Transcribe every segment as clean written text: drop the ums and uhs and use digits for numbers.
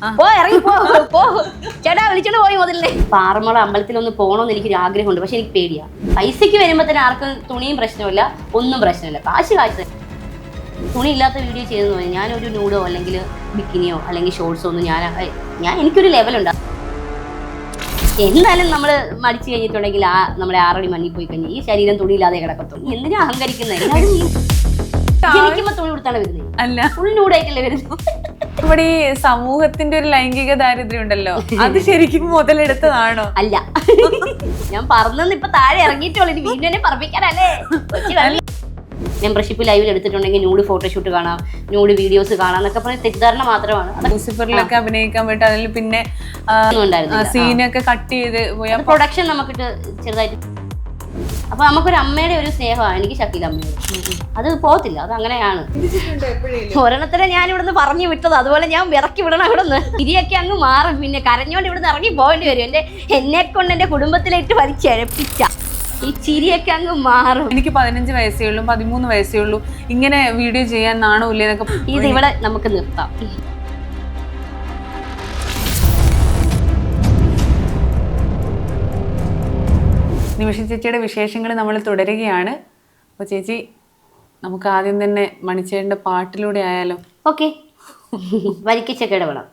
ഇറങ്ങി പോ ചേട്ടാ വിളിച്ചോണ്ട് പോയി മുതലേ. പാറമള അമ്പലത്തിലൊന്ന് പോകണമെന്ന് എനിക്കൊരു ആഗ്രഹമുണ്ട്. പക്ഷെ എനിക്ക് പേടിയാ. പൈസക്ക് വരുമ്പോ തന്നെ ആർക്കും തുണിയും പ്രശ്നമില്ല, ഒന്നും പ്രശ്നമില്ല. കാശ് തുണി ഇല്ലാത്ത വീഡിയോ ചെയ്തെന്ന് പറഞ്ഞാൽ ഞാനൊരു നൂഡോ അല്ലെങ്കിൽ ബിക്കിനിയോ അല്ലെങ്കിൽ ഷോർട്സോ ഒന്നും ഞാൻ എനിക്കൊരു ലെവലുണ്ട്. എന്തായാലും നമ്മൾ മടിച്ചു കഴിഞ്ഞിട്ടുണ്ടെങ്കിൽ നമ്മുടെ ആറടി മണ്ണിൽ പോയി കഴിഞ്ഞാൽ ഈ ശരീരം തുണിയില്ലാതെ കിടക്കത്തുള്ളൂ. എന്തിനാ അഹങ്കരിക്കുന്നത്? ജനിക്കുമ്പോ തുണി കൊടുത്താണ് വരുന്നത്, അല്ല ഫുൾ നൂഡായിട്ടല്ലേ വരുന്നത്. ഇവിടെ ഈ സമൂഹത്തിന്റെ ഒരു ലൈംഗിക ദാരിദ്ര്യം ഉണ്ടല്ലോ, അത് ശരിക്കും മുതലെടുത്തതാണോ? അല്ല, ഞാൻ പറഞ്ഞെന്ന് ഇപ്പൊ താഴെ ഇറങ്ങിയിട്ടുള്ളൂ. ഇനി വീണ്ടും എന്നെ പറപ്പിക്കാനല്ലേ. മെമ്പർഷിപ്പ് ലൈവിൽ എടുത്തിട്ടുണ്ടെങ്കിൽ നൂഡ് ഫോട്ടോഷൂട്ട് കാണാം, നൂഡ് വീഡിയോസ് കാണാം എന്നൊക്കെ പറഞ്ഞ തെറ്റിദ്ധാരണ മാത്രമാണ്. ലൂസിഫറിലൊക്കെ അഭിനയിക്കാൻ പറ്റും. അതിൽ പിന്നെ സീനൊക്കെ കട്ട് ചെയ്ത് പ്രൊഡക്ഷൻ നമുക്കിട്ട് ചെറുതായിട്ട്. അപ്പൊ നമുക്കൊരു അമ്മയുടെ ഒരു സ്നേഹമാണ് എനിക്ക് ഷക്കീല അമ്മയോട്. അത് പോകത്തില്ല, അത് അങ്ങനെയാണ്. ഒരെണ്ണത്തിനെ ഞാൻ ഇവിടുന്ന് പറഞ്ഞു വിട്ടത്, അതുപോലെ ഞാൻ ഇറക്കി വിടണം ഇവിടുന്ന്. ഇരിയൊക്കെ അങ്ങ് മാറും, പിന്നെ കരഞ്ഞോണ്ട് ഇവിടുന്ന് ഇറങ്ങി പോകേണ്ടി വരും. എന്നെ കൊണ്ട് എന്റെ കുടുംബത്തിലേക്ക് വലിച്ചഴപ്പിച്ച ഈ ചിരിയൊക്കെ അങ്ങ് മാറും. എനിക്ക് 15 വയസ്സേ ഉള്ളൂ, 13 വയസ്സേ ഉള്ളൂ, ഇങ്ങനെ വീഡിയോ ചെയ്യാൻ നാണമില്ലേ എന്നൊക്കെ. ഇത് ഇവിടെ നമുക്ക് നിർത്താം. നിമിഷ ചേച്ചിയുടെ വിശേഷങ്ങൾ നമ്മൾ തുടരുകയാണ്. അപ്പോൾ ചേച്ചി, നമുക്ക് ആദ്യം തന്നെ മണിച്ചേട്ടൻ്റെ പാട്ടിലൂടെ ആയാലോ? ഓക്കെ. വരിക്കച്ചക്കട വേണം.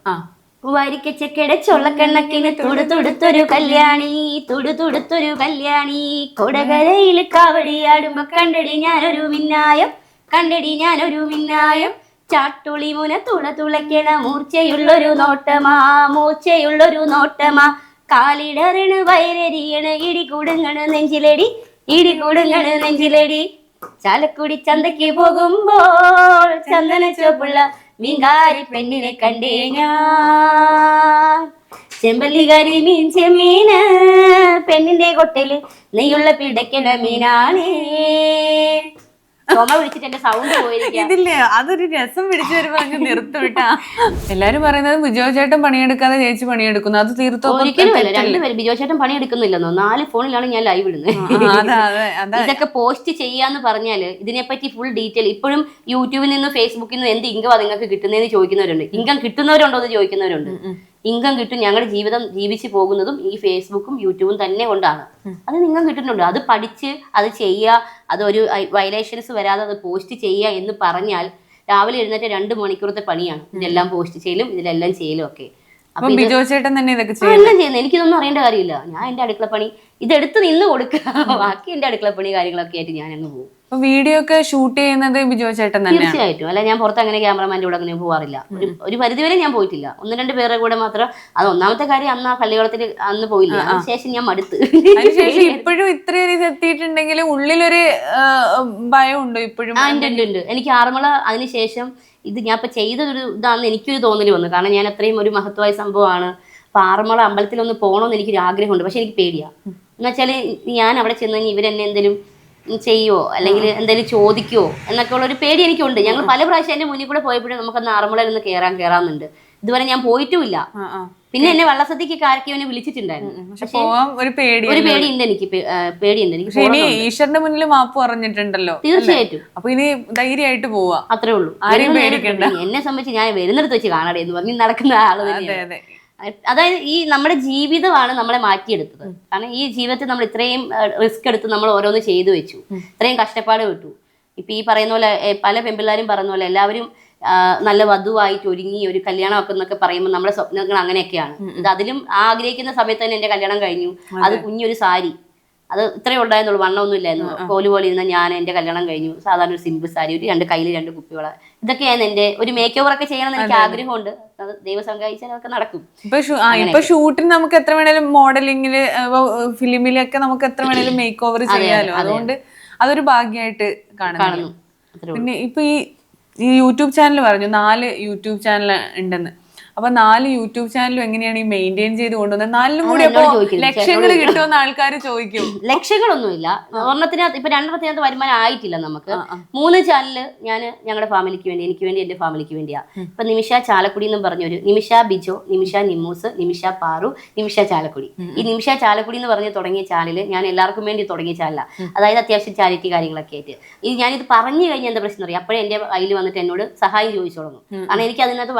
വരിക്കച്ചക്കട ചൊള്ളക്കണ്ണക്കിന് തുടുതുടുത്തൊരു കല്യാണി, തുടുതുടുത്തൊരു കല്യാണി, കൊടകരയിൽ കാവടിയാടുമ്പോ കണ്ടടി ഞാനൊരു മിന്നായം, കണ്ടടി ഞാനൊരു മിന്നായം, ചാട്ടുളി മുന തുളതുളയ്ക്കണ മൂർച്ചയുള്ളൊരു നോട്ടമാ, മൂർച്ചയുള്ളൊരു നോട്ടമാ, കാലിടറിണ് വയറരിയണ്, ഇടി കുടുങ്ങണ് നെഞ്ചിലടി, ഇടി കുടുങ്ങണ് നെഞ്ചിലടി, ചാലക്കുടി ചന്തയ്ക്ക് പോകുമ്പോൾ ചന്ദന ചോപ്പുള്ള മീൻകാരി പെണ്ണിനെ കണ്ടേ ഞാൻ, ചെമ്പല്ലികാരി മീൻ ചെമ്മീന്, പെണ്ണിന്റെ കൊട്ടല് നെയ്യുള്ള പിടയ്ക്കണ മീനാണേ. വിളിച്ചിട്ട് എന്റെ സൗണ്ട് ഇതില്ലേ, അതൊരു രസം പിടിച്ചു വരുമ്പോ അങ്ങ് നിർത്തുവിട്ടാ. എല്ലാരും പറയുന്നത് ബിജോ ചേട്ടൻ പണിയെടുക്കാതെ ചേച്ചി പണിയെടുക്കുന്നു. അത് തീർത്തോ? ഒരിക്കലും അല്ല. രണ്ടുപേരും ബിജോ ചേട്ടൻ പണിയെടുക്കുന്നില്ലെന്നോ. 4 ഫോണിലാണ് ഞാൻ ലൈവ് ഇടുന്നത്. ഇതൊക്കെ പോസ്റ്റ് ചെയ്യാന്ന് പറഞ്ഞാല് ഇതിനെപ്പറ്റി ഫുൾ ഡീറ്റെയിൽ ഇപ്പോഴും യൂട്യൂബിൽ നിന്നും ഫേസ്ബുക്കിൽ നിന്നും എന്ത് ഇൻകം നിങ്ങൾക്ക് കിട്ടുന്നതെന്ന് ചോദിക്കുന്നവരുണ്ട്. ഇൻകം കിട്ടുന്നവരുണ്ടോ എന്ന് ചോദിക്കുന്നവരുണ്ട്. ഇൻകം കിട്ടും. ഞങ്ങളുടെ ജീവിതം ജീവിച്ചു പോകുന്നതും ഈ ഫേസ്ബുക്കും യൂട്യൂബും തന്നെ കൊണ്ടാണ്. അത് ഇൻകം കിട്ടുന്നുണ്ട്. അത് പഠിച്ച് അത് ചെയ്യുക, അതൊരു വയലേഷൻസ് വരാതെ അത് പോസ്റ്റ് ചെയ്യുക എന്ന് പറഞ്ഞാൽ രാവിലെ എഴുന്നേറ്റ് 2 മണിക്കൂറത്തെ പണിയാണ്. ഇതെല്ലാം പോസ്റ്റ് ചെയ്യലും ഇതിലെല്ലാം ചെയ്യലും ഒക്കെ. ബിജോ ചേട്ടൻ തന്നെ ഇതൊക്കെ എല്ലാം ചെയ്യുന്നത്. എനിക്കിതൊന്നും അറിയേണ്ട കാര്യമില്ല. ഞാൻ എന്റെ അടുക്കളപ്പണി ഇതെടുത്ത് നിന്ന് കൊടുക്കുക, ബാക്കി എന്റെ അടുക്കളപ്പണി കാര്യങ്ങളൊക്കെ ആയിട്ട് ഞാൻ അങ്ങ് പോകും. വീഡിയോ ഒക്കെ ഷൂട്ട് ചെയ്യുന്നത് ബിജോ ചേട്ടൻ തന്നെ? തീർച്ചയായിട്ടും. അല്ല, ഞാൻ പുറത്ത് അങ്ങനെ ക്യാമറമാൻ്റെ കൂടെ അങ്ങനെ പോകാറില്ല. ഒരു പരിധിവരെ ഞാൻ പോയിട്ടില്ല. 1-2 പേരുടെ കൂടെ മാത്രം. അത് ഒന്നാമത്തെ കാര്യം, അന്ന് ആ കല്യാണത്തിൽ അന്ന് പോയില്ല. അതിനുശേഷം ഞാൻ മടുത്ത്. അതിനുശേഷം ഇപ്പോഴും ഇത്രയും എത്തിയിട്ടുണ്ടെങ്കിലും ഉള്ളിലൊരു ഭയം ഉണ്ടോ ഇപ്പോഴും? ഉണ്ട്. എനിക്ക് ആറന്മുള അതിനുശേഷം ഇത് ഞാൻ ഇപ്പൊ ചെയ്തൊരു ഇതാണെന്ന് എനിക്കൊരു തോന്നൽ വന്നു. കാരണം ഞാൻ അത്രയും ഒരു മഹത്വമായ സംഭവമാണ്. അപ്പൊ ആറന്മുള അമ്പലത്തിലൊന്ന് പോകണമെന്ന് എനിക്കൊരു ആഗ്രഹമുണ്ട്. പക്ഷെ എനിക്ക് പേടിയാ. എന്നുവെച്ചാല് ഞാൻ അവിടെ ചെന്ന് കഴിഞ്ഞാൽ ഇവരെന്നെ എന്തെങ്കിലും ചെയ്യോ അല്ലെങ്കിൽ എന്തെങ്കിലും ചോദിക്കുവോ എന്നൊക്കെ ഉള്ള ഒരു പേടി എനിക്കുണ്ട്. ഞങ്ങൾ പല പ്രാവശ്യം എന്റെ മുന്നിൽ കൂടെ പോയപ്പോഴും നമുക്കൊന്ന് ആറന്മുളയിൽ ഒന്ന് കയറാമെന്നുണ്ട്. ഇതുവരെ ഞാൻ പോയിട്ടുമില്ല. പിന്നെ എന്നെ വള്ളസദ്യക്ക് കാരക്കവനെ വിളിച്ചിട്ടുണ്ടായിരുന്നു. പക്ഷെ ഒരു പേടിയുണ്ട്. എനിക്ക് പേടിയുണ്ട്. എനിക്ക് ഈശ്വരന്റെ മുന്നിൽ മാപ്പ് പറഞ്ഞിട്ടുണ്ടല്ലോ. തീർച്ചയായിട്ടും. അപ്പൊ ഇനി ധൈര്യമായിട്ട് പോവാ. അത്രേ ഉള്ളൂ. ആരെയും പേടിക്കണ്ട. എന്നെ സംബന്ധിച്ച് ഞാൻ വരുന്നിടത്ത് വെച്ച് കാണാടേ എന്ന് പറഞ്ഞ് നടക്കുന്ന ആള് തന്നെയാണ്. അതായത് ഈ നമ്മുടെ ജീവിതമാണ് നമ്മളെ മാറ്റിയെടുത്തത്. കാരണം ഈ ജീവിതത്തിൽ നമ്മൾ ഇത്രയും റിസ്ക് എടുത്ത് നമ്മൾ ഓരോന്ന് ചെയ്തു വെച്ചു, ഇത്രയും കഷ്ടപ്പാട് വിട്ടു. ഇപ്പൊ ഈ പറയുന്ന പോലെ പല പെൺപിള്ളേരും പറയുന്ന പോലെ എല്ലാവരും നല്ല വധുവായിട്ട് ഒരുങ്ങി ഒരു കല്യാണം ഒക്കെ എന്നൊക്കെ പറയുമ്പോൾ നമ്മുടെ സ്വപ്നങ്ങൾ അങ്ങനെയൊക്കെയാണ്. അതിലും ആഗ്രഹിക്കുന്ന സമയത്ത് തന്നെ എന്റെ കല്യാണം കഴിഞ്ഞു. അത് കുഞ്ഞൊരു സാരി, അത് ഇത്രയും ഉണ്ടായിരുന്നുള്ളൂ, വണ്ണമൊന്നും ഇല്ലായിരുന്നു. കോല് പോലെ ഇരുന്ന ഞാൻ എന്റെ കല്യാണം കഴിഞ്ഞു. സാധാരണ ഒരു സിമ്പിൾ സാരി, ഒരു 2 കയ്യിൽ 2 കുപ്പികള. ഇതൊക്കെയാണ് എന്റെ ഒരു മേക്ക് ഓവർ ഒക്കെ ചെയ്യണമെന്ന് എനിക്ക് ആഗ്രഹമുണ്ട്. അത് ദൈവം സഹായിച്ചാൽ അതൊക്കെ നടക്കും. ഇപ്പൊ ഷൂട്ടിന് നമുക്ക് എത്ര വേണേലും, മോഡലിംഗില് ഫിലിമിലൊക്കെ നമുക്ക് എത്ര വേണേലും മേക്ക് ഓവർ ചെയ്യാലോ. അതുകൊണ്ട് അതൊരു ഭാഗ്യമായിട്ട് കാണുന്നു. പിന്നെ ഇപ്പൊ ഈ യൂട്യൂബ് ചാനൽ പറഞ്ഞു 4 യൂട്യൂബ് ചാനൽ ഉണ്ടെന്ന്. അപ്പൊ 4 യൂട്യൂബ് ചാനലും എങ്ങനെയാണ് ഈ മെയിൻറ്റെയിൻ ചെയ്ത് കൊണ്ടുവന്നത്? 4നും കൂടി ലക്ഷങ്ങൾ കിട്ടുമെന്ന് ആൾക്കാർ ചോദിക്കും. ലക്ഷങ്ങളൊന്നുമില്ല. ഒരെണ്ണത്തിനകത്ത് ഇപ്പൊ 2 വരുമാനം ആയിട്ടില്ല നമുക്ക്. 3 ചാനല് ഞാൻ ഞങ്ങളുടെ ഫാമിലിക്ക് വേണ്ടി, എനിക്ക് വേണ്ടി, എന്റെ ഫാമിലിക്ക് വേണ്ടിയാ. ഇപ്പൊ നിമിഷ ചാലക്കുടി എന്നും പറഞ്ഞൊരു, നിമിഷ ബിജോ, നിമിഷ നിമ്മൂസ്, നിമിഷ പാറു, നിമിഷ ചാലക്കുടി. ഈ നിമിഷ ചാലക്കുടി എന്ന് പറഞ്ഞ് തുടങ്ങിയ ചാനല് ഞാൻ എല്ലാവർക്കും വേണ്ടി തുടങ്ങിയ ചാനലാണ്. അതായത് അത്യാവശ്യം ചാരിറ്റി കാര്യങ്ങളൊക്കെ ആയിട്ട്. ഞാനിത് പറഞ്ഞു കഴിഞ്ഞാൽ എന്താ പ്രശ്നം അറിയാം, അപ്പോഴേ എന്റെ കയ്യിൽ വന്നിട്ട് എന്നോട് സഹായം ചോദിച്ചു തുടങ്ങും. കാരണം എനിക്ക് അതിനകത്ത്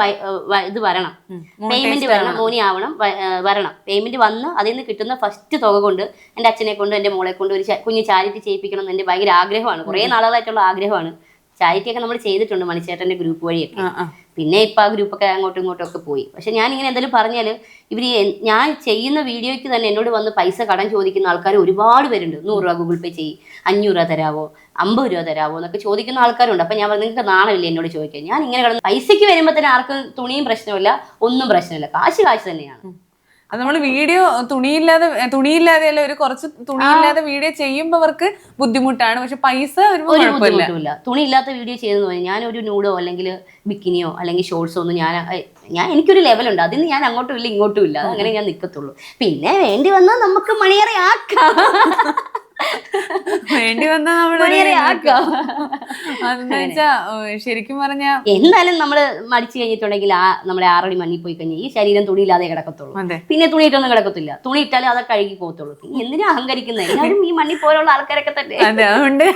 ഇത് വരണം. വരണം, പേയ്മെന്റ് വരണം, മോനി ആവണം, വരണം. പേയ്മെന്റ് വന്ന് അതിൽ നിന്ന് കിട്ടുന്ന ഫസ്റ്റ് തുക കൊണ്ട് എൻ്റെ അച്ഛനെ കൊണ്ട് എൻ്റെ മോളെ കൊണ്ട് ഒരു കുഞ്ഞ് ചാരിറ്റി ചെയ്യിപ്പിക്കണം എന്ന് എൻ്റെ ഭയങ്കര ആഗ്രഹമാണ്. കുറേ നാളുകളായിട്ടുള്ള ആഗ്രഹമാണ്. ചാരിറ്റി ഒക്കെ നമ്മൾ ചെയ്തിട്ടുണ്ട് മണിച്ചേട്ടന്റെ ഗ്രൂപ്പ് വഴിയൊക്കെ. പിന്നെ ഇപ്പൊ ആ ഗ്രൂപ്പൊക്കെ അങ്ങോട്ടും ഇങ്ങോട്ടും ഒക്കെ പോയി. പക്ഷെ ഞാൻ ഇങ്ങനെ എന്തെങ്കിലും പറഞ്ഞാൽ ഇവര് ഞാൻ ചെയ്യുന്ന വീഡിയോയ്ക്ക് തന്നെ എന്നോട് വന്ന് പൈസ കടം ചോദിക്കുന്ന ആൾക്കാർ ഒരുപാട് പേരുണ്ട്. 100 രൂപ ഗൂഗിൾ പേ ചെയ്യും, 500 രൂപ തരാവോ, 50 രൂപ തരാവോ എന്നൊക്കെ ചോദിക്കുന്ന ആൾക്കാരുണ്ട്. അപ്പൊ ഞാൻ പറഞ്ഞു, നിങ്ങൾക്ക് നാണമില്ല എന്നോട് ചോദിക്കാൻ? ഞാൻ ഇങ്ങനെ കിടന്ന് പൈസയ്ക്ക് വരുമ്പോൾ തന്നെ ആർക്കും തുണിയും പ്രശ്നമില്ല, ഒന്നും പ്രശ്നമില്ല. കാശ് തന്നെയാണ്. അത് നമ്മൾ വീഡിയോ തുണിയില്ലാതെ അല്ല, ഒരു കുറച്ച് തുണിയില്ലാതെ വീഡിയോ ചെയ്യുമ്പോൾ അവർക്ക് ബുദ്ധിമുട്ടാണ്. പക്ഷെ പൈസ ഒരു ബുദ്ധിമുട്ടില്ല. തുണി ഇല്ലാത്ത വീഡിയോ ചെയ്തെന്ന് പറഞ്ഞാൽ ഞാൻ ഒരു നൂഡോ അല്ലെങ്കിൽ ബിക്കിനിയോ അല്ലെങ്കിൽ ഷോർട്സോ ഒന്നും ഞാൻ എനിക്കൊരു ലെവലുണ്ട്, അതിന് ഞാൻ അങ്ങോട്ടും ഇല്ല ഇങ്ങോട്ടും ഇല്ല, അങ്ങനെ ഞാൻ നിൽക്കത്തുള്ളൂ. പിന്നെ വേണ്ടി വന്നാൽ നമുക്ക് മണിയറ ആക്കാം, വേണ്ടി വന്നാ ശരിക്കും പറഞ്ഞ എന്തായാലും നമ്മള് മടിച്ചു കഴിഞ്ഞിട്ടുണ്ടെങ്കിൽ നമ്മുടെ 6 അടി മണ്ണിൽ പോയി കഴിഞ്ഞാൽ ഈ ശരീരം തുണിയില്ലാതെ കിടക്കത്തുള്ളൂ. പിന്നെ തുണിയിട്ടൊന്നും കിടക്കത്തില്ല. തുണി ഇട്ടാലും അതൊക്കെ കഴുകി പോകത്തുള്ളൂ. പിന്നെ എന്തിനാ അഹങ്കരിക്കുന്നത്? എല്ലാവരും ഈ മണ്ണിൽ പോലുള്ള ആൾക്കാരൊക്കെ തന്നെ. അതുകൊണ്ട്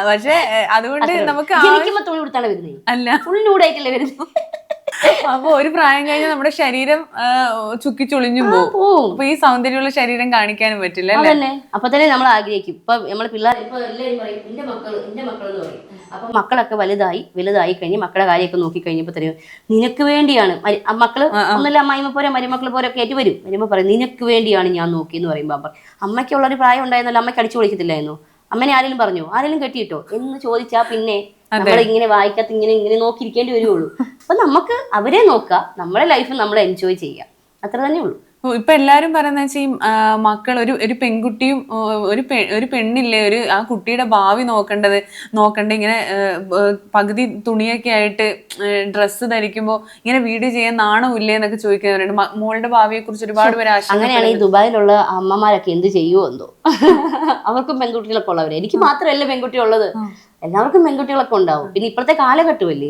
പക്ഷെ അതുകൊണ്ട് നമുക്ക് ജനിക്കുമ്പോ തുണി കൊടുത്താണ് വരുന്നത്, അല്ല ഫുൾ നൂഡായിട്ടല്ലേ വരുന്നത്. അപ്പൊ ഒരു പ്രായം കഴിഞ്ഞാൽ നമ്മുടെ ശരീരം ചുക്കിച്ചുളിഞ്ഞും പോകും. അപ്പൊ ഈ സൗന്ദര്യമുള്ള ശരീരം കാണിക്കാനും പറ്റില്ല. അതന്നെ. അപ്പൊ തന്നെ നമ്മൾ ആഗ്രഹിക്കും. ഇപ്പൊ നമ്മളെ പിള്ളേർ ഇപ്പൊ എല്ലാവരും പറയും എന്റെ മക്കൾ എന്ന് പറയും. അപ്പൊ മക്കളൊക്കെ വലുതായി കഴിഞ്ഞ് മക്കളുടെ കാര്യമൊക്കെ നോക്കി കഴിഞ്ഞപ്പോ തരും, നിനക്ക് വേണ്ടിയാണ് മക്കള് ഒന്നല്ല അമ്മായിമ്മ പോരെ മരുമക്കള് പോരെ ഒക്കെ ആയിട്ട് വരുമ്പോ പറയും, നിനക്ക് വേണ്ടിയാണ് ഞാൻ നോക്കിയെന്ന് പറയുമ്പോ അമ്മയ്ക്കുള്ളൊരു പ്രായം ഉണ്ടായിരുന്നല്ലോ, അമ്മയ്ക്ക് അടിച്ചു പൊളിക്കത്തില്ലായിരുന്നു, അമ്മനെ ആരെങ്കിലും പറഞ്ഞോ, ആരെങ്കിലും കെട്ടിയിട്ടോ എന്ന് ചോദിച്ചാ പിന്നെ നമ്മൾ ഇങ്ങനെ വായിക്കാത്ത ഇങ്ങനെ നോക്കിയിരിക്കേണ്ടി വരുള്ളൂ. അപ്പൊ നമുക്ക് അവരെ നോക്കാം, നമ്മുടെ ലൈഫ് നമ്മൾ എൻജോയ് ചെയ്യാം, അത്ര തന്നെ ഉള്ളൂ. ഇപ്പൊ എല്ലാരും പറയുന്ന വെച്ചാൽ ഈ മക്കൾ ഒരു പെൺകുട്ടിയും ഒരു പെണ്ണില്ലേ ആ കുട്ടിയുടെ ഭാവി നോക്കണ്ട ഇങ്ങനെ പകുതി തുണിയൊക്കെ ആയിട്ട് ഡ്രസ്സ് ധരിക്കുമ്പോ ഇങ്ങനെ വീഡിയോ ചെയ്യാൻ നാണമില്ലേ എന്നൊക്കെ ചോദിക്കുന്നവരുണ്ട്. മോളുടെ ഭാവിയെ കുറിച്ച് ഒരുപാട് പേര് അങ്ങനെയാണ്. ഈ ദുബായിലുള്ള അമ്മമാരൊക്കെ എന്ത് ചെയ്യുമോ എന്തോ, അവർക്കും പെൺകുട്ടികളൊക്കെ ഉള്ളവരെ. എനിക്ക് മാത്രമല്ല പെൺകുട്ടി ഉള്ളത്, എല്ലാവർക്കും പെൺകുട്ടികളൊക്കെ ഉണ്ടാവും. പിന്നെ ഇപ്പോഴത്തെ കാലഘട്ടമല്ലേ,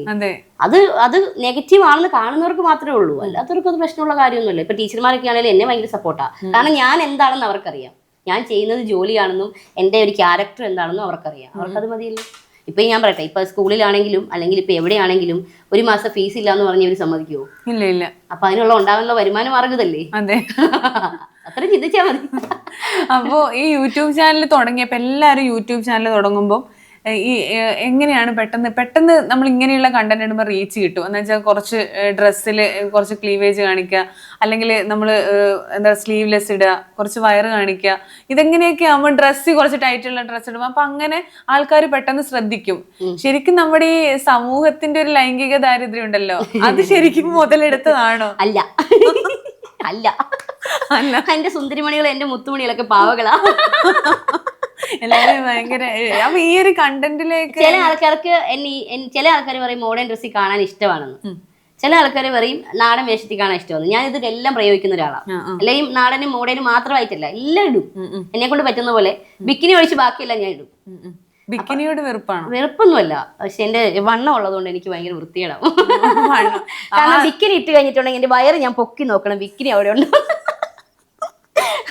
അത് നെഗറ്റീവ് ആണെന്ന് കാണുന്നവർക്ക് മാത്രമേ ഉള്ളൂ, അല്ലാത്തവർക്ക് അത് പ്രശ്നമുള്ള കാര്യമൊന്നുമില്ല. ഇപ്പൊ ടീച്ചർമാരൊക്കെ ആണെങ്കിലും എന്നെ ഭയങ്കര സപ്പോർട്ടാ. കാരണം ഞാൻ എന്താണെന്ന് അവർക്കറിയാം, ഞാൻ ചെയ്യുന്നത് ജോലിയാണെന്നും എന്റെ ഒരു ക്യാരക്ടർ എന്താണെന്നും അവർക്കറിയാം. അവർക്കത് മതിയല്ലോ. ഇപ്പൊ ഞാൻ പറയട്ടെ, ഇപ്പൊ സ്കൂളിലാണെങ്കിലും അല്ലെങ്കിൽ ഇപ്പൊ എവിടെയാണെങ്കിലും ഒരു മാസം ഫീസ് ഇല്ല എന്ന് പറഞ്ഞ് ഇവര് സമ്മതിക്കുമോ? ഇല്ല. അപ്പൊ അതിനുള്ള ഉണ്ടാകാനുള്ള വരുമാന മാർഗ്ഗതല്ലേ. അതെ, അത്ര ചിന്തിച്ചാ മതി. അപ്പോ ഈ യൂട്യൂബ് ചാനൽ തുടങ്ങിയപ്പോ എല്ലാവരും യൂട്യൂബ് ചാനൽ തുടങ്ങുമ്പോൾ ഈ എങ്ങനെയാണ് പെട്ടെന്ന് നമ്മൾ ഇങ്ങനെയുള്ള കണ്ടന്റ് ഇടുമ്പോൾ റീച്ച് കിട്ടും എന്ന് വെച്ചാൽ കുറച്ച് ഡ്രസ്സിൽ കുറച്ച് ക്ലീവേജ് കാണിക്കുക, അല്ലെങ്കിൽ നമ്മൾ സ്ലീവ്ലെസ് ഇടുക, കുറച്ച് വയറ് കാണിക്കുക, ഇതെങ്ങനെയൊക്കെ ആകുമ്പോൾ കുറച്ച് ടൈറ്റുള്ള ഡ്രസ്സ് ഇടുമ്പോൾ അപ്പൊ അങ്ങനെ ആൾക്കാർ പെട്ടെന്ന് ശ്രദ്ധിക്കും. ശരിക്കും നമ്മുടെ ഈ സമൂഹത്തിന്റെ ഒരു ലൈംഗിക ദാരിദ്ര്യം ഉണ്ടല്ലോ, അത് ശരിക്കും മുതലെടുത്തതാണോ? അല്ല അല്ല അല്ല എന്റെ സുന്ദരിമണികൾ എന്റെ മുത്തുമണികളൊക്കെ പാവകളാ. എല്ലാവരും ഭയങ്കര അപ്പൊ ഈ ഒരു കണ്ടന്റിലേക്ക് ചില ആൾക്കാർ പറയും മോഡേൺ ഡ്രസ്സിൽ കാണാൻ ഇഷ്ടമാണെന്ന്, ചില ആൾക്കാർ പറയും നാടൻ വേഷത്തിൽ കാണാൻ ഇഷ്ടമാണ്. ഞാൻ ഇതെല്ലാം പ്രയോഗിക്കുന്ന ഒരാളാണ്. അല്ലെങ്കിൽ നാടനും മോഡേനും മാത്രമായിട്ടല്ല, എല്ലാം ഇടും എന്നെ കൊണ്ട് പറ്റുന്ന പോലെ. ബിക്കിനി ഒഴിച്ച് ബാക്കിയെല്ലാം ഞാൻ ഇടും. ബിക്കിനിയോട് വെറുപ്പാണ്? വെറുപ്പൊന്നുമല്ല, പക്ഷെ എന്റെ വണ്ണം ഉള്ളതുകൊണ്ട് എനിക്ക് ഭയങ്കര വൃത്തികേടാവും. കാരണം ബിക്കിനി ഇട്ട് കഴിഞ്ഞിട്ടുണ്ടെങ്കിൽ എന്റെ വയറ് ഞാൻ പൊക്കി നോക്കണം, ബിക്കിനി അവിടെ ഉണ്ട്.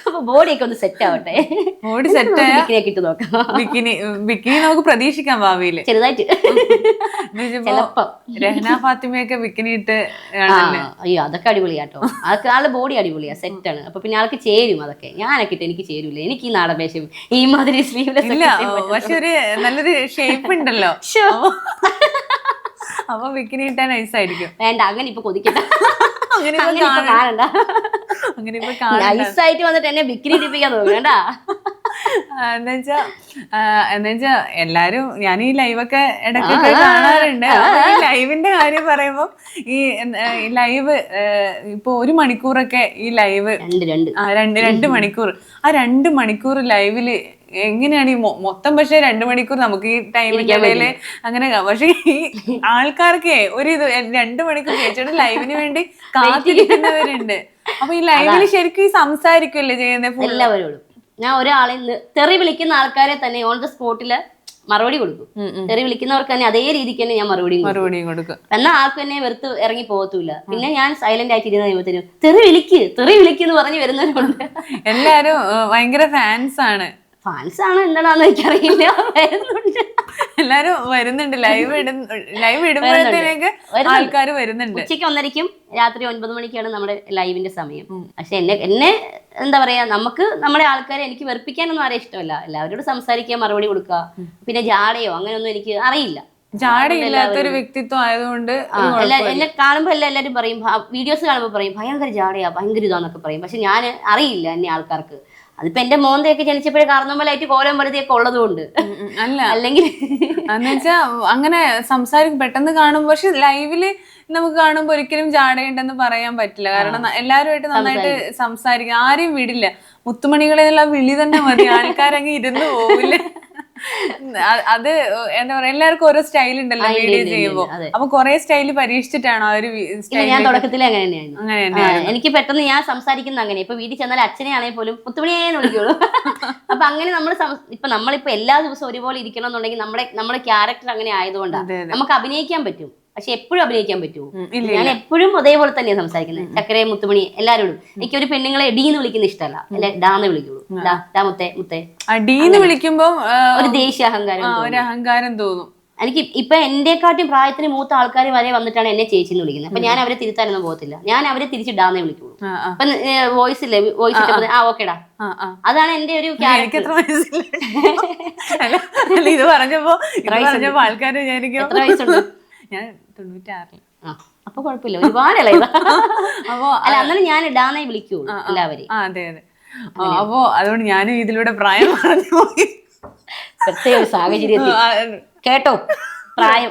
അപ്പൊ ബോഡിയൊക്കെ ഒന്ന് സെറ്റ് ആവട്ടെ. ബോഡി സെറ്റ് ബിക്കിനിയൊക്കെ ഇട്ട് നോക്കാം. ബിക്കിനി നമുക്ക് പ്രതീക്ഷിക്കാം ഭാവിയില് ചെറുതായിട്ട്. രഹ്ന ഫാത്തിമയൊക്കെ ബിക്കിനി ഇട്ട്. അയ്യോ അതൊക്കെ അടിപൊളിയാട്ടോ. അതൊക്കെ ആളുടെ ബോഡി അടിപൊളിയാ, സെറ്റാണ്. അപ്പൊ പിന്നെ ആൾക്ക് ചേരും അതൊക്കെ. ഞാനൊക്കെ ഇട്ട് എനിക്ക് ചേരൂല. എനിക്ക് ഈ നാടൻ വേഷം ഈ മാതിരി സ്ലീവ്ലെസ് ഇല്ല, പക്ഷെ ഒരു നല്ലൊരു ഷേപ്പ് ഉണ്ടല്ലോ. അപ്പൊ ബിക്കിനി ഇട്ടാൻ നൈസായിരിക്കും. വേണ്ട, അങ്ങനെ ഇപ്പൊ കൊതിക്കണ്ട. നൈസായിട്ട് വന്നിട്ട് എന്നെ ബിക്കിനി ഇടിപ്പിക്കാൻ തോന്നണ്ട. എന്നുവെച്ചാ എല്ലാരും, ഞാൻ ഈ ലൈവൊക്കെ ഇടയ്ക്കൊക്കെ കാണാറുണ്ട്. ഈ ലൈവിന്റെ കാര്യം പറയുമ്പോ ഈ ലൈവ് ഇപ്പൊ 1 മണിക്കൂറൊക്കെ ഈ ലൈവ് 2 മണിക്കൂർ, ആ 2 മണിക്കൂർ ലൈവില് എങ്ങനെയാണ് ഈ മൊത്തം? പക്ഷെ 2 മണിക്കൂർ നമുക്ക് ഈ ടൈമിന്റെ ഇടയില് അങ്ങനെ, പക്ഷെ ഈ ആൾക്കാർക്ക് ഒരു 2 മണിക്കൂർ ചേച്ചിയുടെ ലൈവിന് വേണ്ടി കാത്തിരിക്കുന്നവരുണ്ട്. അപ്പൊ ഈ ലൈവില് ശരിക്കും ഈ സംസാരിക്കുമല്ലേ ചെയ്യുന്നത് എല്ലാവരോടും? ഞാൻ ഒരാളെ തെറി വിളിക്കുന്ന ആൾക്കാരെ തന്നെ ഓൺ ദ സ്പോട്ടില് മറുപടി കൊടുക്കും. തെറി വിളിക്കുന്നവർക്ക് തന്നെ അതേ രീതിക്ക് തന്നെ ഞാൻ മറുപടി കൊടുക്കും. എന്നാൽ ആർക്കും എന്നെ വെറുത്ത് ഇറങ്ങി പോകത്തൂല. പിന്നെ ഞാൻ സൈലന്റ് ആയിട്ടിരുന്ന കഴിയുമ്പോഴത്തേനും തെറി വിളിക്കുന്നു പറഞ്ഞ് വരുന്നവരുണ്ട്. എല്ലാരും ഭയങ്കര ഫാൻസ് ആണ് എന്താണെന്ന് എനിക്കറിയില്ല, വരുന്നുണ്ട്. എല്ലാരും വരുന്നുണ്ട്, ലൈവ് ഇടുമ്പോഴത്തേക്ക് ആൾക്കാർ വരുന്നുണ്ട്. ഉച്ചയ്ക്ക് 1:30ക്കും രാത്രി 9 മണിക്കാണ് നമ്മുടെ ലൈവിന്റെ സമയം. പക്ഷെ എന്നെ എന്താ പറയാ, നമുക്ക് നമ്മുടെ ആൾക്കാരെ എനിക്ക് വെറുപ്പിക്കാനൊന്നും ആരെയും ഇഷ്ടമല്ല. എല്ലാവരോടും സംസാരിക്കുക, മറുപടി കൊടുക്കുക. പിന്നെ ജാടയോ അങ്ങനെയൊന്നും എനിക്ക് അറിയില്ല. ജാടയില്ലാത്തൊരു വ്യക്തിത്വം ആയതുകൊണ്ട് എന്നെ കാണുമ്പോൾ എല്ലാവരും പറയും, വീഡിയോസ് കാണുമ്പോൾ പറയും ഭയങ്കര ജാടയാ, ഭയങ്കര ഇതാന്നൊക്കെ പറയും. പക്ഷെ ഞാൻ അറിയില്ല എന്നെ ആൾക്കാർക്ക്. അതിപ്പോ എന്റെ മോന്തയൊക്കെ ജനിച്ചപ്പോഴേ കാർന്നമ്പലായിട്ട് കോലം വെറുതെയൊക്കെ ഉള്ളതുകൊണ്ട് അല്ല, അല്ലെങ്കിൽ എന്നുവെച്ചാ അങ്ങനെ സംസാരിക്കും പെട്ടെന്ന് കാണുമ്പോ. പക്ഷെ ലൈവില് നമുക്ക് കാണുമ്പോ ഒരിക്കലും ജാടയുണ്ടെന്ന് പറയാൻ പറ്റില്ല. കാരണം എല്ലാവരുമായിട്ട് നന്നായിട്ട് സംസാരിക്കും, ആരെയും വിടില്ല. മുത്തുമണികളെല്ലാം വിളി തന്നെ മതി, ആൾക്കാരങ്ങ് ഇരുന്ന് പോവില്ല. അത് എന്താ പറയാ, എല്ലാവർക്കും ഓരോ സ്റ്റൈൽ ഉണ്ടല്ലോ വീഡിയോ ചെയ്യുമ്പോ. അപ്പൊ കൊറേ സ്റ്റൈല് പരീക്ഷിച്ചിട്ടാണോ ആ ഒരു സ്റ്റൈൽ? ഞാൻ തുടക്കത്തിലേ അങ്ങനെയാണ്. എനിക്ക് പെട്ടെന്ന് ഞാൻ സംസാരിക്കുന്ന അങ്ങനെ. ഇപ്പൊ വീട്ടിൽ ചെന്നാൽ അച്ഛനെ ആണെങ്കിൽ പോലും മുത്തുമണിയേന്ന് വിളിക്കുള്ളൂ. അപ്പൊ അങ്ങനെ നമ്മളിപ്പോ എല്ലാ ദിവസവും ഒരുപോലെ ഇരിക്കണം എന്നുണ്ടെങ്കിൽ നമ്മുടെ ക്യാരക്ടർ അങ്ങനെ ആയതുകൊണ്ടാണ് നമുക്ക് അഭിനയിക്കാൻ പറ്റും. പക്ഷെ എപ്പോഴും അഭിനയിക്കാൻ പറ്റുമോ? ഞാൻ എപ്പോഴും അതേപോലെ തന്നെയാണ് സംസാരിക്കുന്നത്. ചക്കരെ, മുത്തുമണി എല്ലാവരോടും. എനിക്ക് ഒരു പെണ്ണുങ്ങളെ ഡീന്ന് വിളിക്കുന്ന ഇഷ്ടമല്ല, അല്ലെ ഡാന്ന് വിളിക്കുള്ളൂ. ഡാ മുത്തേ മുത്തേ. ഡീന്ന് വിളിക്കുമ്പോ ഒരു ദേശീയ അഹങ്കാരം തോന്നും. എനിക്ക് ഇപ്പൊ എന്റെക്കാട്ടും പ്രായത്തിന് മൂത്ത ആൾക്കാർ വരെ വന്നിട്ടാണ് എന്നെ ചേച്ചിന്ന് വിളിക്കുന്നത്. അപ്പൊ ഞാൻ അവരെ തിരുത്താനൊന്നും പോകത്തില്ല, ഞാൻ അവരെ തിരിച്ച് ഡാന്നേ വിളിക്കുള്ളൂ. അപ്പൊ വോയിസ് ഇല്ലേ, വോയിസ് ഇട്ടപ്പോ ഓക്കേടാ. അതാണ് എന്റെ ഒരു ക്യാരക്ടർ. ഇത് പറഞ്ഞപ്പോ ആൾക്കാര് വിചാരിക്കും എത്ര വയസ്സുണ്ട്? ഞാൻ 96. അപ്പൊ കുഴപ്പമില്ല, ഒരുപാടല്ല ഇത്. അപ്പൊ അല്ല, അന്നേരം ഞാൻ ഇടാന്നേ വിളിക്കൂ എല്ലാവരെയും. അതെ. അപ്പൊ അതുകൊണ്ട് ഞാനും ഇതിലൂടെ പ്രായം പറഞ്ഞു പോയി. പ്രത്യേക ഒരു സാഹചര്യത്തിൽ കേട്ടോ, പ്രായം